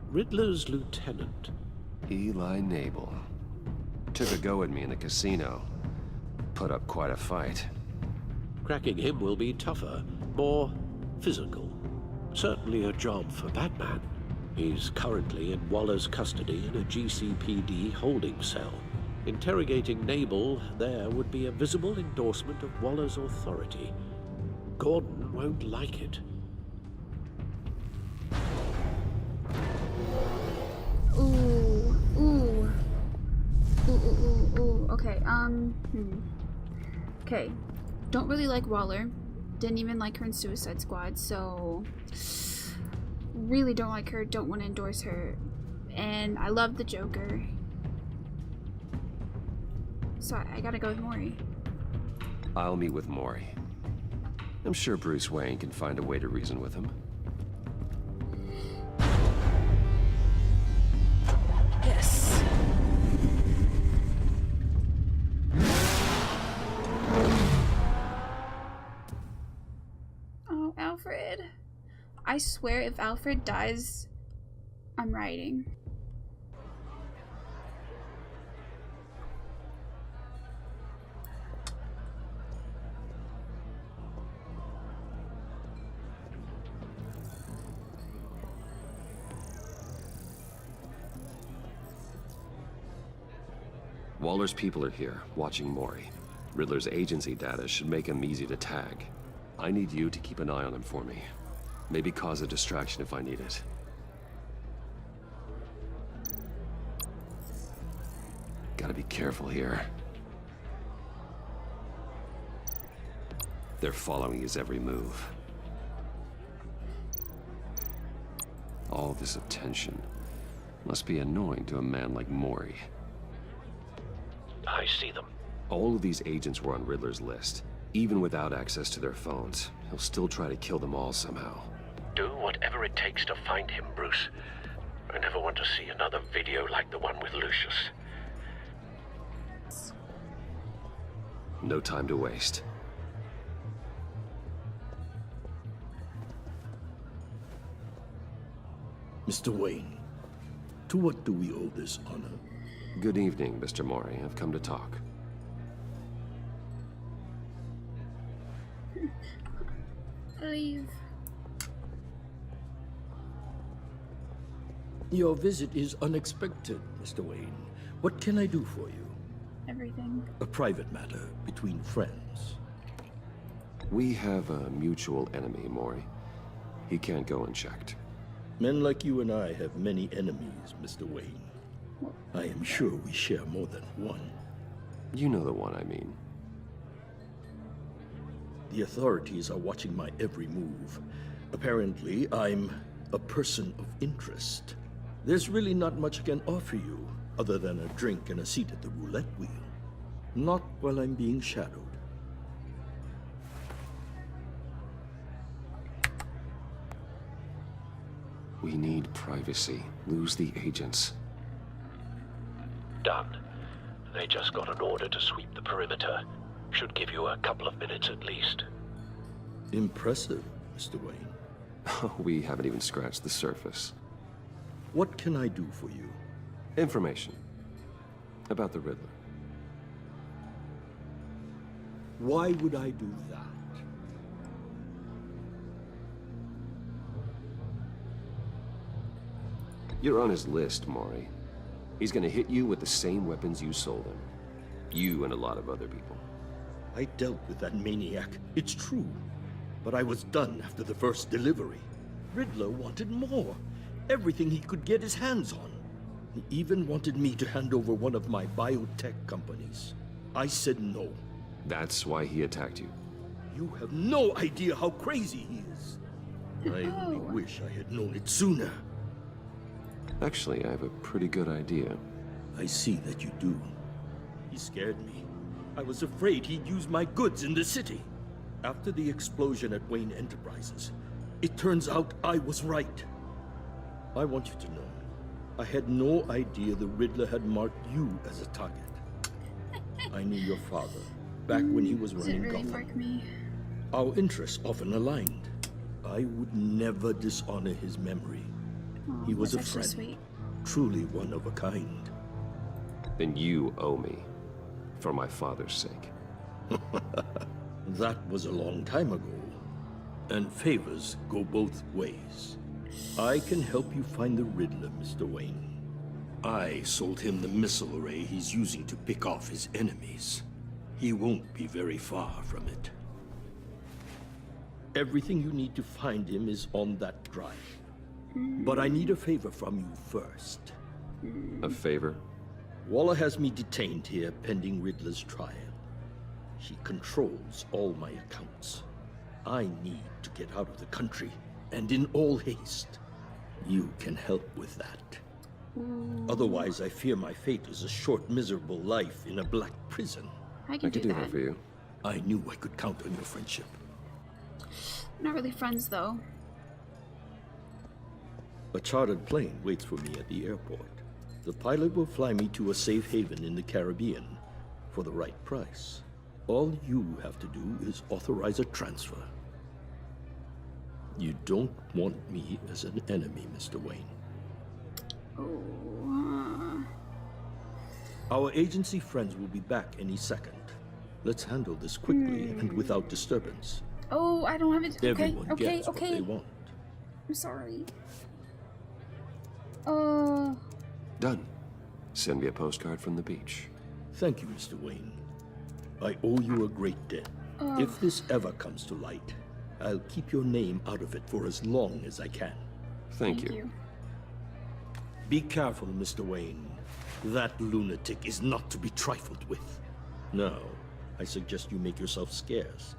Riddler's lieutenant, Eli Nabel, took a go at me in the casino. Put up quite a fight. Cracking him will be tougher, more physical. Certainly a job for Batman. He's currently in Waller's custody in a GCPD holding cell. Interrogating Nabel there would be a visible endorsement of Waller's authority. Gordon won't like it. Ooh, ooh. Ooh, ooh, ooh, ooh. Okay, Okay. Don't really like Waller. Didn't even like her in Suicide Squad, so... Really don't like her, don't want to endorse her. And I love the Joker. So I gotta go with Maury. I'll meet with Maury. I'm sure Bruce Wayne can find a way to reason with him. Yes. I swear if Alfred dies, I'm writing. Waller's people are here, watching Maury. Riddler's agency data should make him easy to tag. I need you to keep an eye on him for me. Maybe cause a distraction if I need it. Gotta be careful here. They're following his every move. All this attention must be annoying to a man like Maury. I see them. All of these agents were on Riddler's list. Even without access to their phones, he'll still try to kill them all somehow. Do whatever it takes to find him, Bruce. I never want to see another video like the one with Lucius. No time to waste. Mr. Wayne, to what do we owe this honor? Good evening, Mr. Maury. I've come to talk. Leave. Your visit is unexpected, Mr. Wayne. What can I do for you? Everything. A private matter between friends. We have a mutual enemy, Maury. He can't go unchecked. Men like you and I have many enemies, Mr. Wayne. I am sure we share more than one. You know the one I mean. The authorities are watching my every move. Apparently, I'm a person of interest. There's really not much I can offer you, other than a drink and a seat at the roulette wheel. Not while I'm being shadowed. We need privacy. Lose the agents. Done. They just got an order to sweep the perimeter. Should give you a couple of minutes at least. Impressive, Mr. Wayne. We haven't even scratched the surface. What can I do for you? Information. About the Riddler. Why would I do that? You're on his list, Maury. He's gonna hit you with the same weapons you sold him. You and a lot of other people. I dealt with that maniac, it's true. But I was done after the first delivery. Riddler wanted more. Everything he could get his hands on. He even wanted me to hand over one of my biotech companies. I said no. That's why he attacked you. You have no idea how crazy he is. I only wish I had known it sooner. Actually, I have a pretty good idea. I see that you do. He scared me. I was afraid he'd use my goods in the city. After the explosion at Wayne Enterprises, it turns out I was right. I want you to know, I had no idea the Riddler had marked you as a target. I knew your father, back when he was running Does it really Gotham. mark me? Our interests often aligned. I would never dishonor his memory. Aw, He was a that's actually friend, sweet. truly one of a kind. Then you owe me. For my father's sake. That was a long time ago. And favors go both ways. I can help you find the Riddler, Mr. Wayne. I sold him the missile array he's using to pick off his enemies. He won't be very far from it. Everything you need to find him is on that drive. But I need a favor from you first. A favor? Waller has me detained here pending Riddler's trial. She controls all my accounts. I need to get out of the country, and in all haste. You can help with that. Otherwise, I fear my fate is a short, miserable life in a black prison. I can do that. for you. I knew I could count on your friendship. Not really friends, though. A chartered plane waits for me at the airport. The pilot will fly me to a safe haven in the Caribbean for the right price. All you have to do is authorize a transfer. You don't want me as an enemy, Mr. Wayne. Our agency friends will be back any second. Let's handle this quickly and without disturbance. Oh, I don't have it. Everyone gets what they want. I'm sorry. Done. Send me a postcard from the beach. Thank you, Mr. Wayne. I owe you a great debt. If this ever comes to light, I'll keep your name out of it for as long as I can. Thank you. Be careful, Mr. Wayne. That lunatic is not to be trifled with. Now, I suggest you make yourself scarce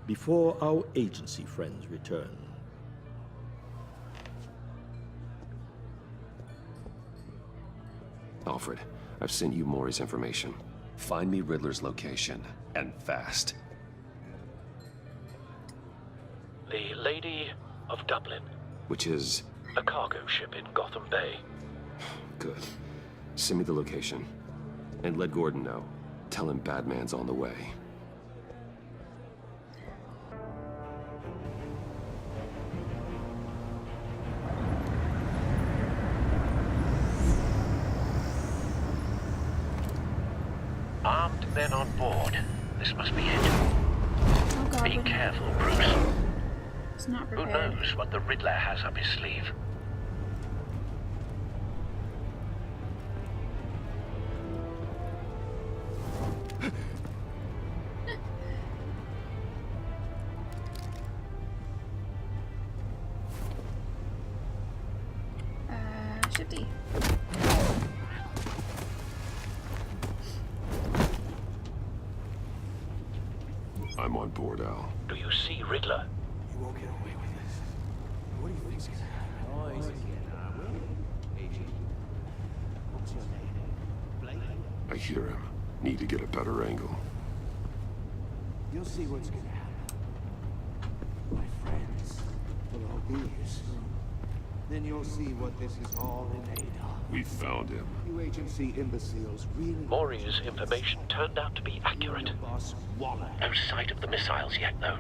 before our agency friends return. Alfred, I've sent you Maury's information. Find me Riddler's location, and fast. The Lady of Dublin. Which is? A cargo ship in Gotham Bay. Good. Send me the location. And let Gordon know. Tell him Batman's on the way. Armed men on board. This must be it. Oh God, be careful, Bruce. It's not Who prepared. knows what the Riddler has up his sleeve? Shifty. I'm on board, Al. Do you see Riddler? You won't get away with this. What do you think's gonna happen? Agent, what's your name? Blake? I hear him. Need to get a better angle. You'll see what's gonna happen. My friends will all be here soon. Then you'll see what this is all in aid of. We found him. You agency imbeciles really... Maury's information turned out to be accurate. Boss Waller. No sight of the missiles yet, though.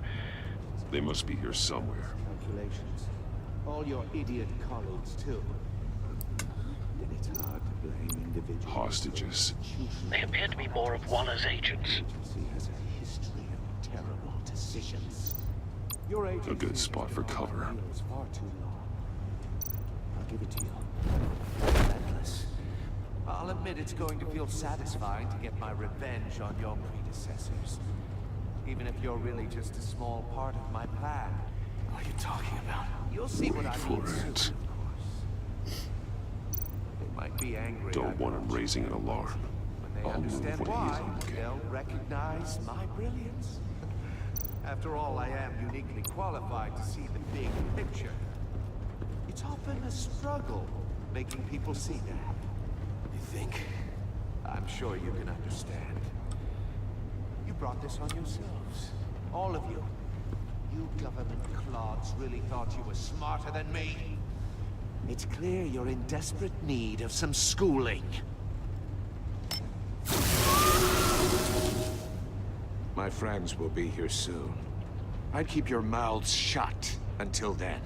They must be here somewhere. Calculations. All your idiot colleagues, too. Then it's hard to blame individuals. Hostages. They appear to be more of Waller's agents. Agency has a history of terrible decisions. Your agency A good spot for cover. is far too long. I'll give it to you. Relentless. I'll admit it's going to feel satisfying to get my revenge on your predecessors. Even if you're really just a small part of my plan. What are you talking about? You'll see what I mean For soon, it. of course. They might be angry. Don't want him raising an alarm. When they I'll move understand when why, he's okay. they'll recognize my brilliance. After all, I am uniquely qualified to see the big picture. It's often a struggle making people see that. You think? I'm sure you can understand. You brought this on yourselves. All of you. You government clods really thought you were smarter than me. It's clear you're in desperate need of some schooling. My friends will be here soon. I'd keep your mouths shut until then.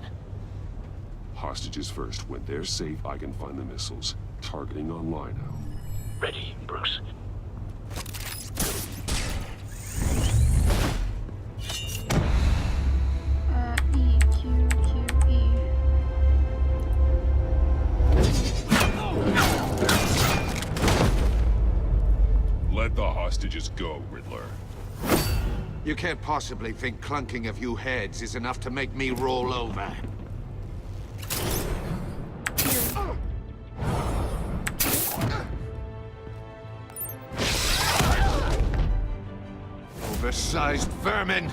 Hostages first. When they're safe, I can find the missiles. Targeting on Lino. Ready, Bruce. E, Q, Q, E. Let the hostages go, Riddler. You can't possibly think clunking a few heads is enough to make me roll over. Oversized vermin!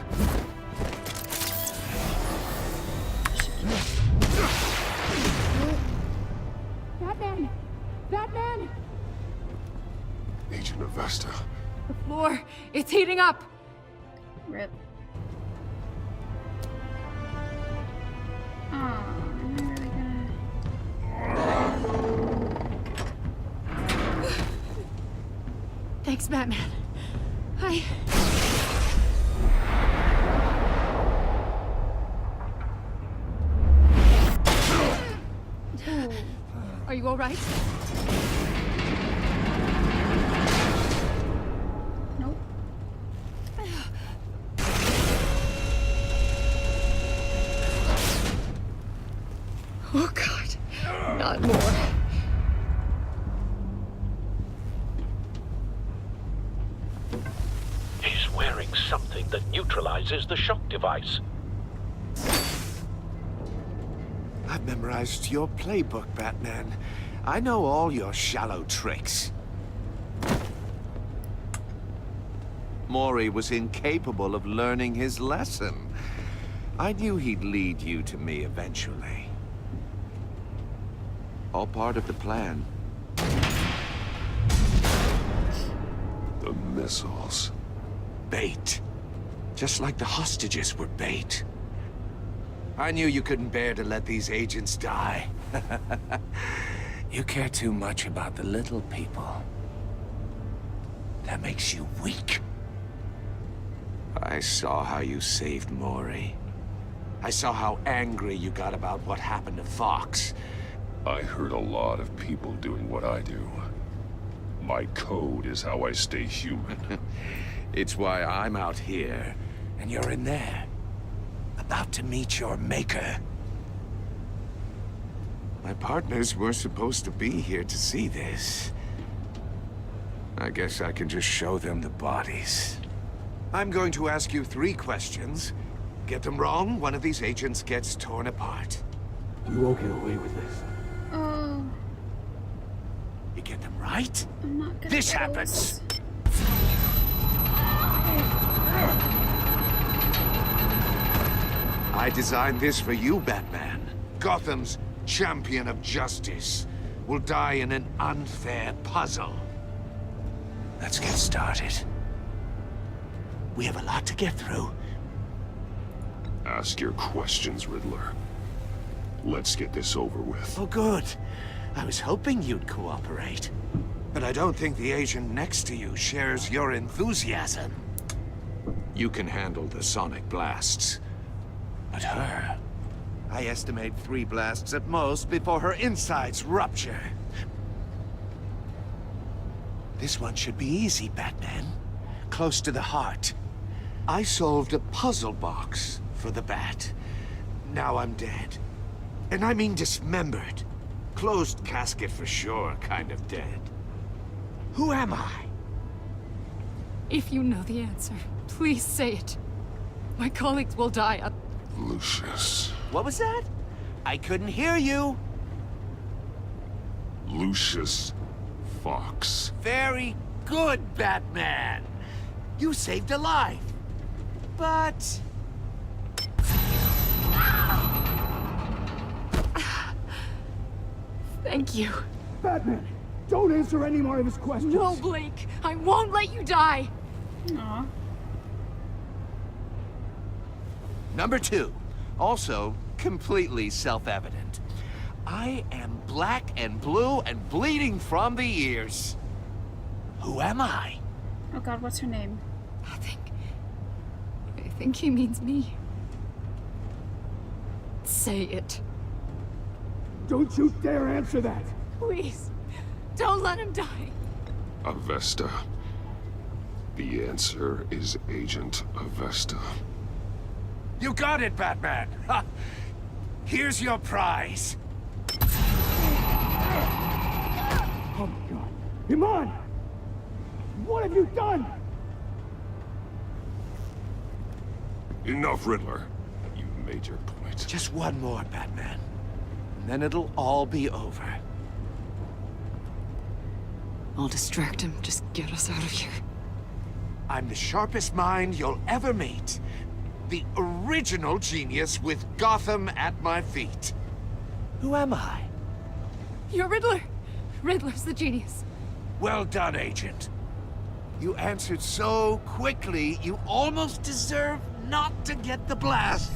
Batman! Batman! Agent Avesta. The floor, it's heating up! Rip. Oh, am I really gonna... Thanks, Batman. I... all right? Nope. Oh, God. Not more. He's wearing something that neutralizes the shock device. I've memorized your playbook, Batman. I know all your shallow tricks. Mori was incapable of learning his lesson. I knew he'd lead you to me eventually. All part of the plan. The missiles. Bait. Just like the hostages were bait. I knew you couldn't bear to let these agents die. You care too much about the little people. That makes you weak. I saw how you saved Mori. I saw how angry you got about what happened to Fox. I hurt a lot of people doing what I do. My code is how I stay human. It's why I'm out here, and you're in there. About to meet your maker. My partners were supposed to be here to see this. I guess I can just show them the bodies. I'm going to ask you 3 questions. Get them wrong, one of these agents gets torn apart. You won't get away with this. Oh. You get them right? I'm not gonna This get happens! I designed this for you, Batman. Gotham's champion of justice will die in an unfair puzzle. Let's get started. We have a lot to get through. Ask your questions, Riddler. Let's get this over with. Oh, good. I was hoping you'd cooperate. But I don't think the agent next to you shares your enthusiasm. You can handle the sonic blasts. But her... I estimate 3 blasts at most before her insides rupture. This one should be easy, Batman. Close to the heart. I solved a puzzle box for the Bat. Now I'm dead. And I mean dismembered. Closed casket for sure, kind of dead. Who am I? If you know the answer, please say it. My colleagues will die. Lucius. What was that? I couldn't hear you. Lucius Fox. Very good, Batman. You saved a life. But... Thank you. Batman, don't answer any more of his questions. No, Blake. I won't let you die. Aw. Number 2. Also, completely self-evident. I am black and blue and bleeding from the ears. Who am I? Oh God, what's her name? I think he means me. Say it. Don't you dare answer that. Please. Don't let him die. Avesta. The answer is Agent Avesta. You got it, Batman! Ha! Here's your prize. Oh my God. Iman! What have you done? Enough, Riddler. You made your point. Just one more, Batman. And then it'll all be over. I'll distract him. Just get us out of here. I'm the sharpest mind you'll ever meet. The original genius with Gotham at my feet. Who am I? You're Riddler. Riddler's the genius. Well done, Agent. You answered so quickly, you almost deserve not to get the blast.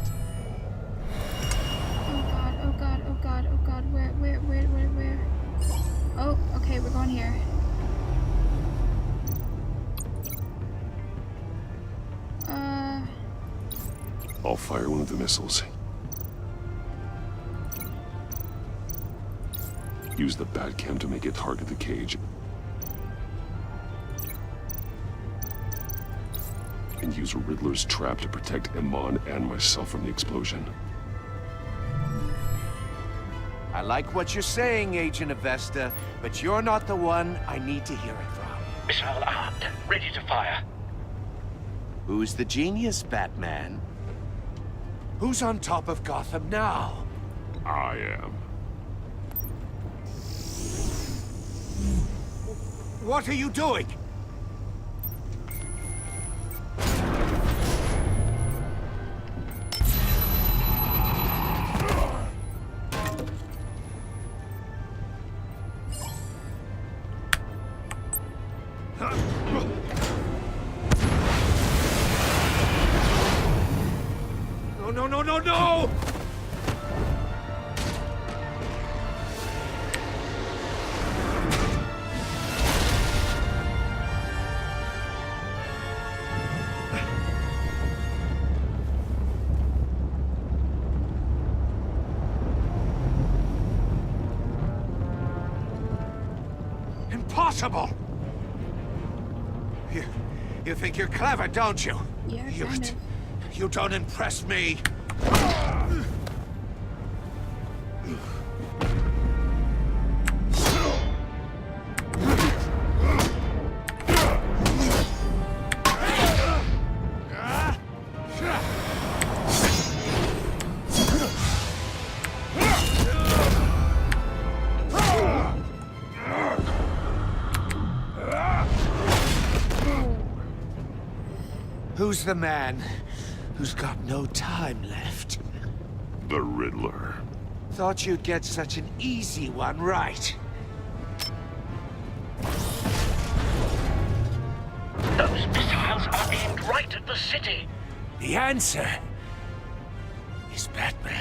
Oh God, oh God, oh God, oh God, where? Oh, okay, we're going here. I'll fire one of the missiles. Use the Batcam to make it target the cage. And use Riddler's trap to protect Iman and myself from the explosion. I like what you're saying, Agent Avesta, but you're not the one I need to hear it from. Missile armed, ready to fire. Who's the genius, Batman? Who's on top of Gotham now? I am. What are you doing? No! Impossible! You think you're clever, don't you? Yeah, You don't impress me. Who's the man who's got no time left? The Riddler. Thought you'd get such an easy one right. Those missiles are aimed right at the city. The answer is Batman.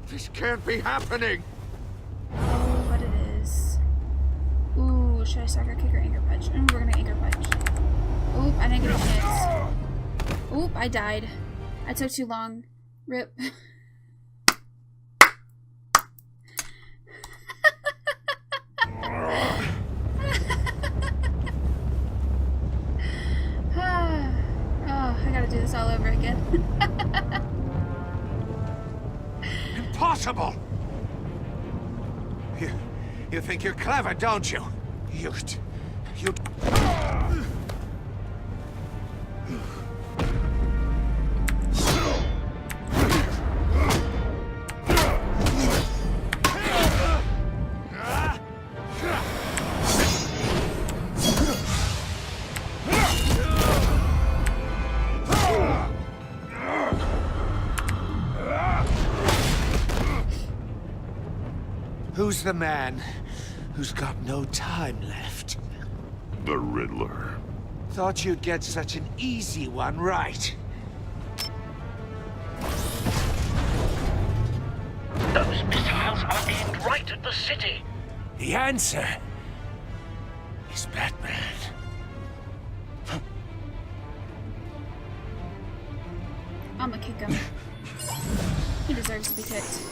This can't be happening! Oh, but it is. Ooh, should I sucker kick or anger punch? We're gonna anger punch. Oop, I didn't get a chance. Oop, I died. I took too long. Rip. Oh, I gotta do this all over again. Impossible! You think you're clever, don't you? You... Who's the man who's got no time left? The Riddler. Thought you'd get such an easy one right. Those missiles are aimed right at the city. The answer is Batman. I'ma kick him. He deserves to be kicked.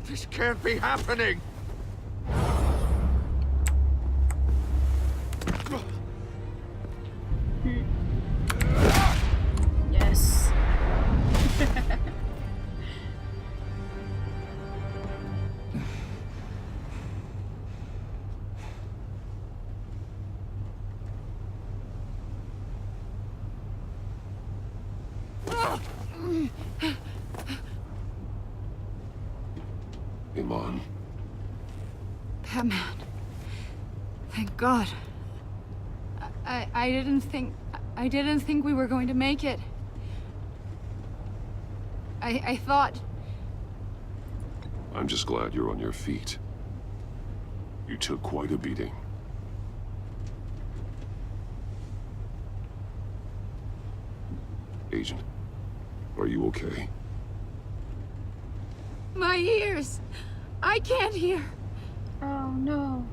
This can't be happening! Iman. Batman. Thank God. I didn't think we were going to make it. I thought... I'm just glad you're on your feet. You took quite a beating. Agent, are you okay? My ears! I can't hear! Oh no.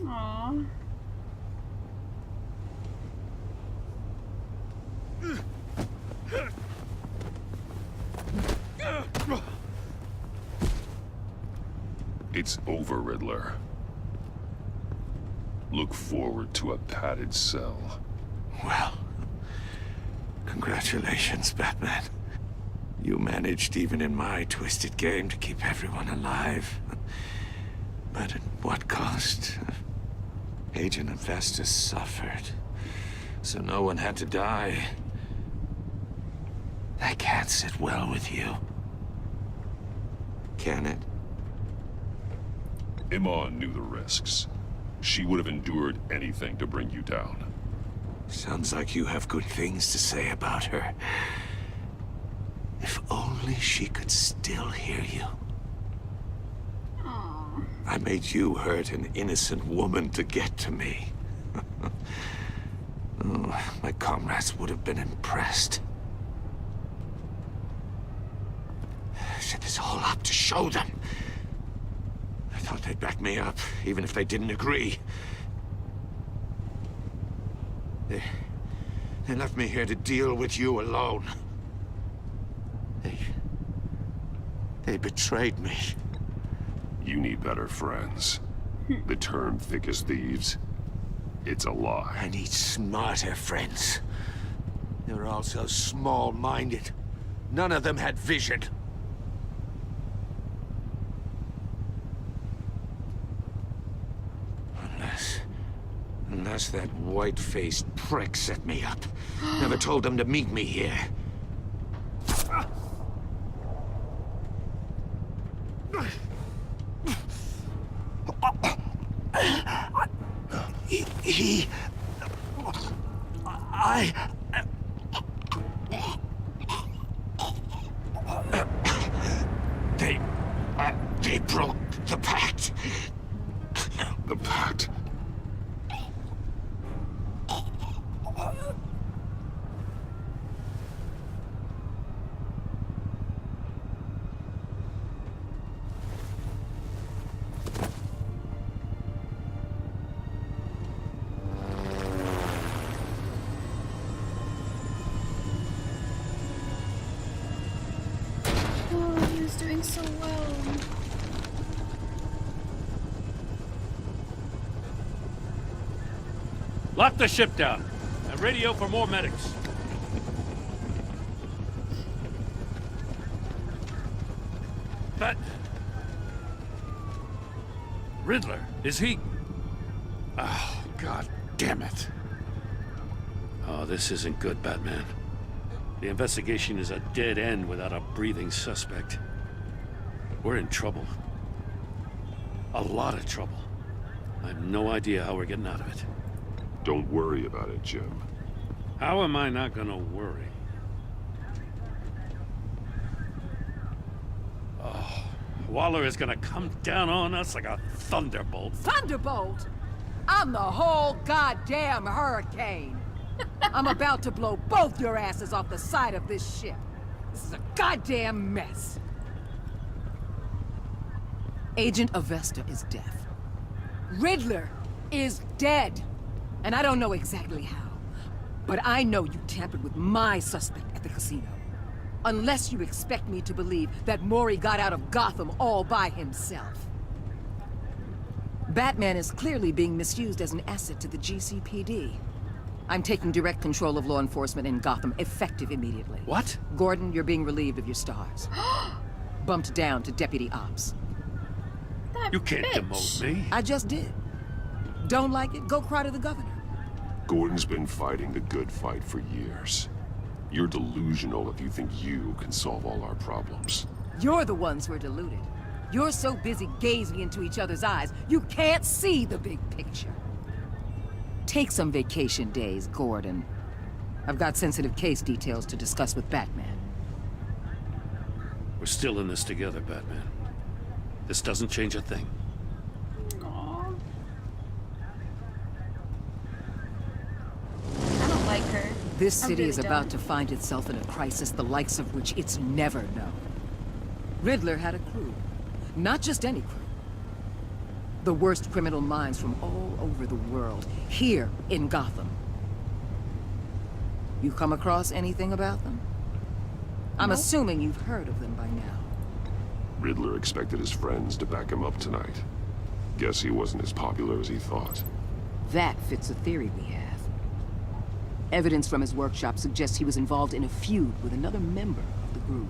Aww. It's over, Riddler. Look forward to a padded cell. Well, congratulations, Batman. You managed, even in my twisted game, to keep everyone alive. But at what cost? Agent Investus suffered, so no one had to die. That can't sit well with you. Can it? Iman knew the risks. She would have endured anything to bring you down. Sounds like you have good things to say about her. If only she could still hear you. Aww. I made you hurt an innocent woman to get to me. Oh, my comrades would have been impressed. I set this all up to show them. I thought they'd back me up, even if they didn't agree. They left me here to deal with you alone. They betrayed me. You need better friends. The term thick as thieves, it's a lie. I need smarter friends. They're all so small-minded. None of them had vision. Unless that white-faced prick set me up. Never told them to meet me here. They broke the pact. The pact? Oh, he was doing so well. Lock the ship down and radio for more medics. But... Riddler, is he... Oh, God damn it. Oh, this isn't good, Batman. The investigation is a dead end without a breathing suspect. We're in trouble. A lot of trouble. I have no idea how we're getting out of it. Don't worry about it, Jim. How am I not gonna worry? Oh, Waller is gonna come down on us like a thunderbolt. Thunderbolt? I'm the whole goddamn hurricane. I'm about to blow both your asses off the side of this ship. This is a goddamn mess. Agent Avesta is deaf. Riddler is dead. And I don't know exactly how, but I know you tampered with my suspect at the casino. Unless you expect me to believe that Mori got out of Gotham all by himself. Batman is clearly being misused as an asset to the GCPD. I'm taking direct control of law enforcement in Gotham, effective immediately. What? Gordon, you're being relieved of your stars. Bumped down to Deputy Ops. You can't demote me. I just did. Don't like it? Go cry to the governor. Gordon's been fighting the good fight for years. You're delusional if you think you can solve all our problems. You're the ones who are deluded. You're so busy gazing into each other's eyes, you can't see the big picture. Take some vacation days, Gordon. I've got sensitive case details to discuss with Batman. We're still in this together, Batman. This doesn't change a thing. Aww. I don't like her. This city really is about to find itself in a crisis the likes of which it's never known. Riddler had a crew. Not just any crew. The worst criminal minds from all over the world, here in Gotham. You come across anything about them? I'm assuming you've heard of them by now. Riddler expected his friends to back him up tonight. Guess he wasn't as popular as he thought. That fits a theory we have. Evidence from his workshop suggests he was involved in a feud with another member of the group.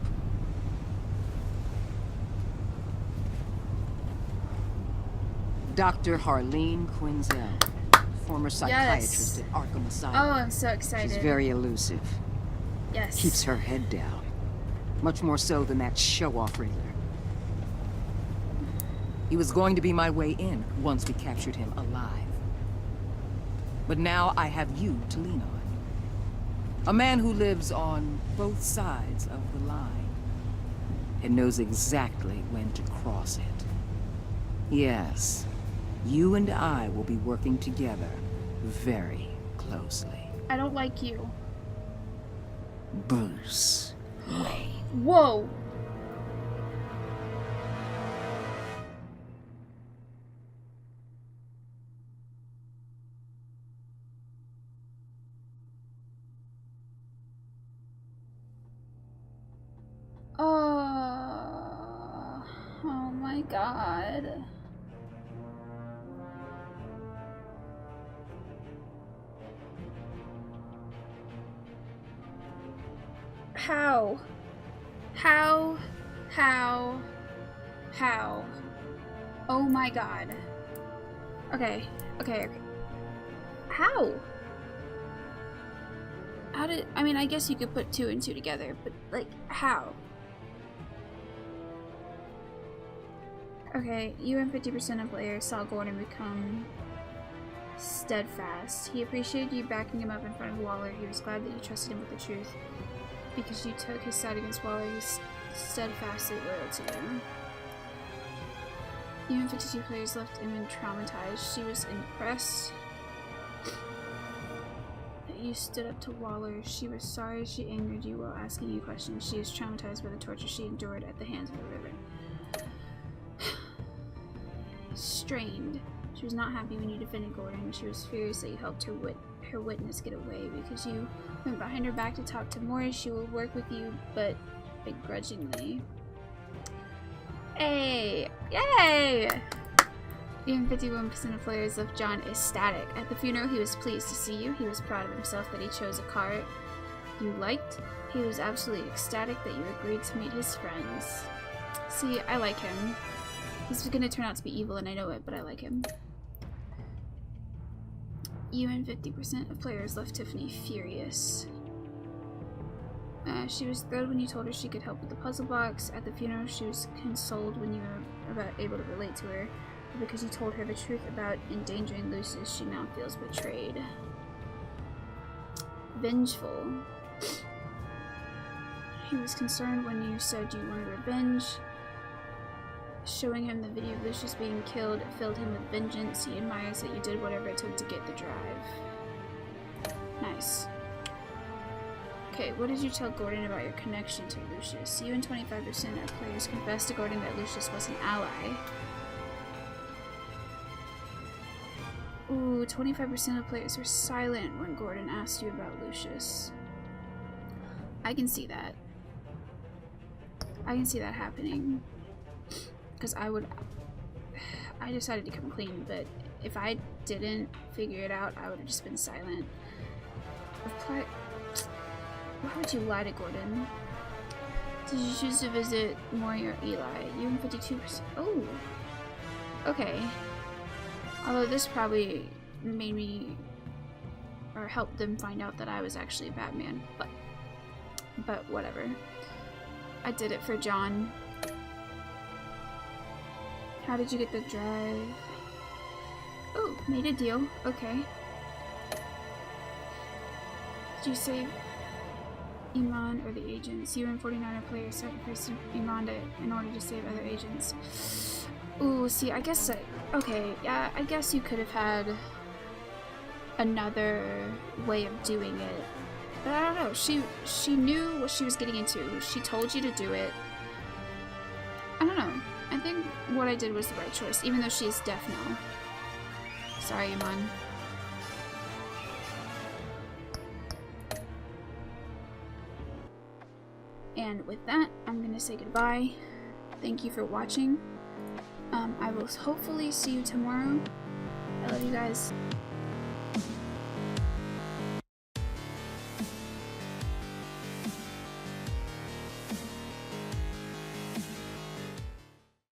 Dr. Harleen Quinzel, former psychiatrist at Arkham Asylum. Oh, I'm so excited. She's very elusive. Yes. Keeps her head down. Much more so than that show-off Riddler. He was going to be my way in once we captured him alive. But now I have you to lean on. A man who lives on both sides of the line and knows exactly when to cross it. Yes, you and I will be working together very closely. I don't like you. Bruce Wayne. Whoa! Oh my god. How? How? Oh my god. Okay. How? I mean, I guess you could put 2 and 2 together, but, like, how? Okay, you and 50% of players saw Gordon become steadfast. He appreciated you backing him up in front of Waller. He was glad that you trusted him with the truth. Because you took his side against Waller, he's steadfastly loyal to you. You and 52 players left him traumatized. She was impressed that you stood up to Waller. She was sorry she angered you while asking you questions. She was traumatized by the torture she endured at the hands of the river. Strained. She was not happy when you defended Gordon. She was furious that you helped her witness get away because you went behind her back to talk to Morris. She will work with you, but begrudgingly. Hey! Yay! Even 51% of players left John ecstatic. At the funeral, he was pleased to see you. He was proud of himself that he chose a car you liked. He was absolutely ecstatic that you agreed to meet his friends. See, I like him. He's gonna turn out to be evil and I know it, but I like him. You and 50% of players left Tiffany furious. She was thrilled when you told her she could help with the puzzle box. At the funeral, she was consoled when you were able to relate to her. But because you told her the truth about endangering Lucius, she now feels betrayed. Vengeful. He was concerned when you said you wanted revenge. Showing him the video of Lucius being killed filled him with vengeance. He admires that you did whatever it took to get the drive. Nice. Okay, what did you tell Gordon about your connection to Lucius? You and 25% of players confessed to Gordon that Lucius was an ally. Ooh, 25% of players were silent when Gordon asked you about Lucius. I can see that. I can see that happening. Because I decided to come clean, but if I didn't figure it out, I would have just been silent. Why would you lie to Gordon? Did you choose to visit Maury or Eli? You and 52%. Oh. Okay. Although this probably made me, or helped them find out that I was actually Batman, but whatever. I did it for John. How did you get the drive? Oh, made a deal. Okay. Did you save Iman or the agents? You and 49er players sacrificed Iman in order to save other agents. Ooh, see, I guess okay, yeah, I guess you could have had another way of doing it. But I don't know, she knew what she was getting into. She told you to do it. I don't know. I think what I did was the right choice, even though she is deaf now. Sorry, Iman. And with that, I'm gonna say goodbye. Thank you for watching. I will hopefully see you tomorrow. I love you guys.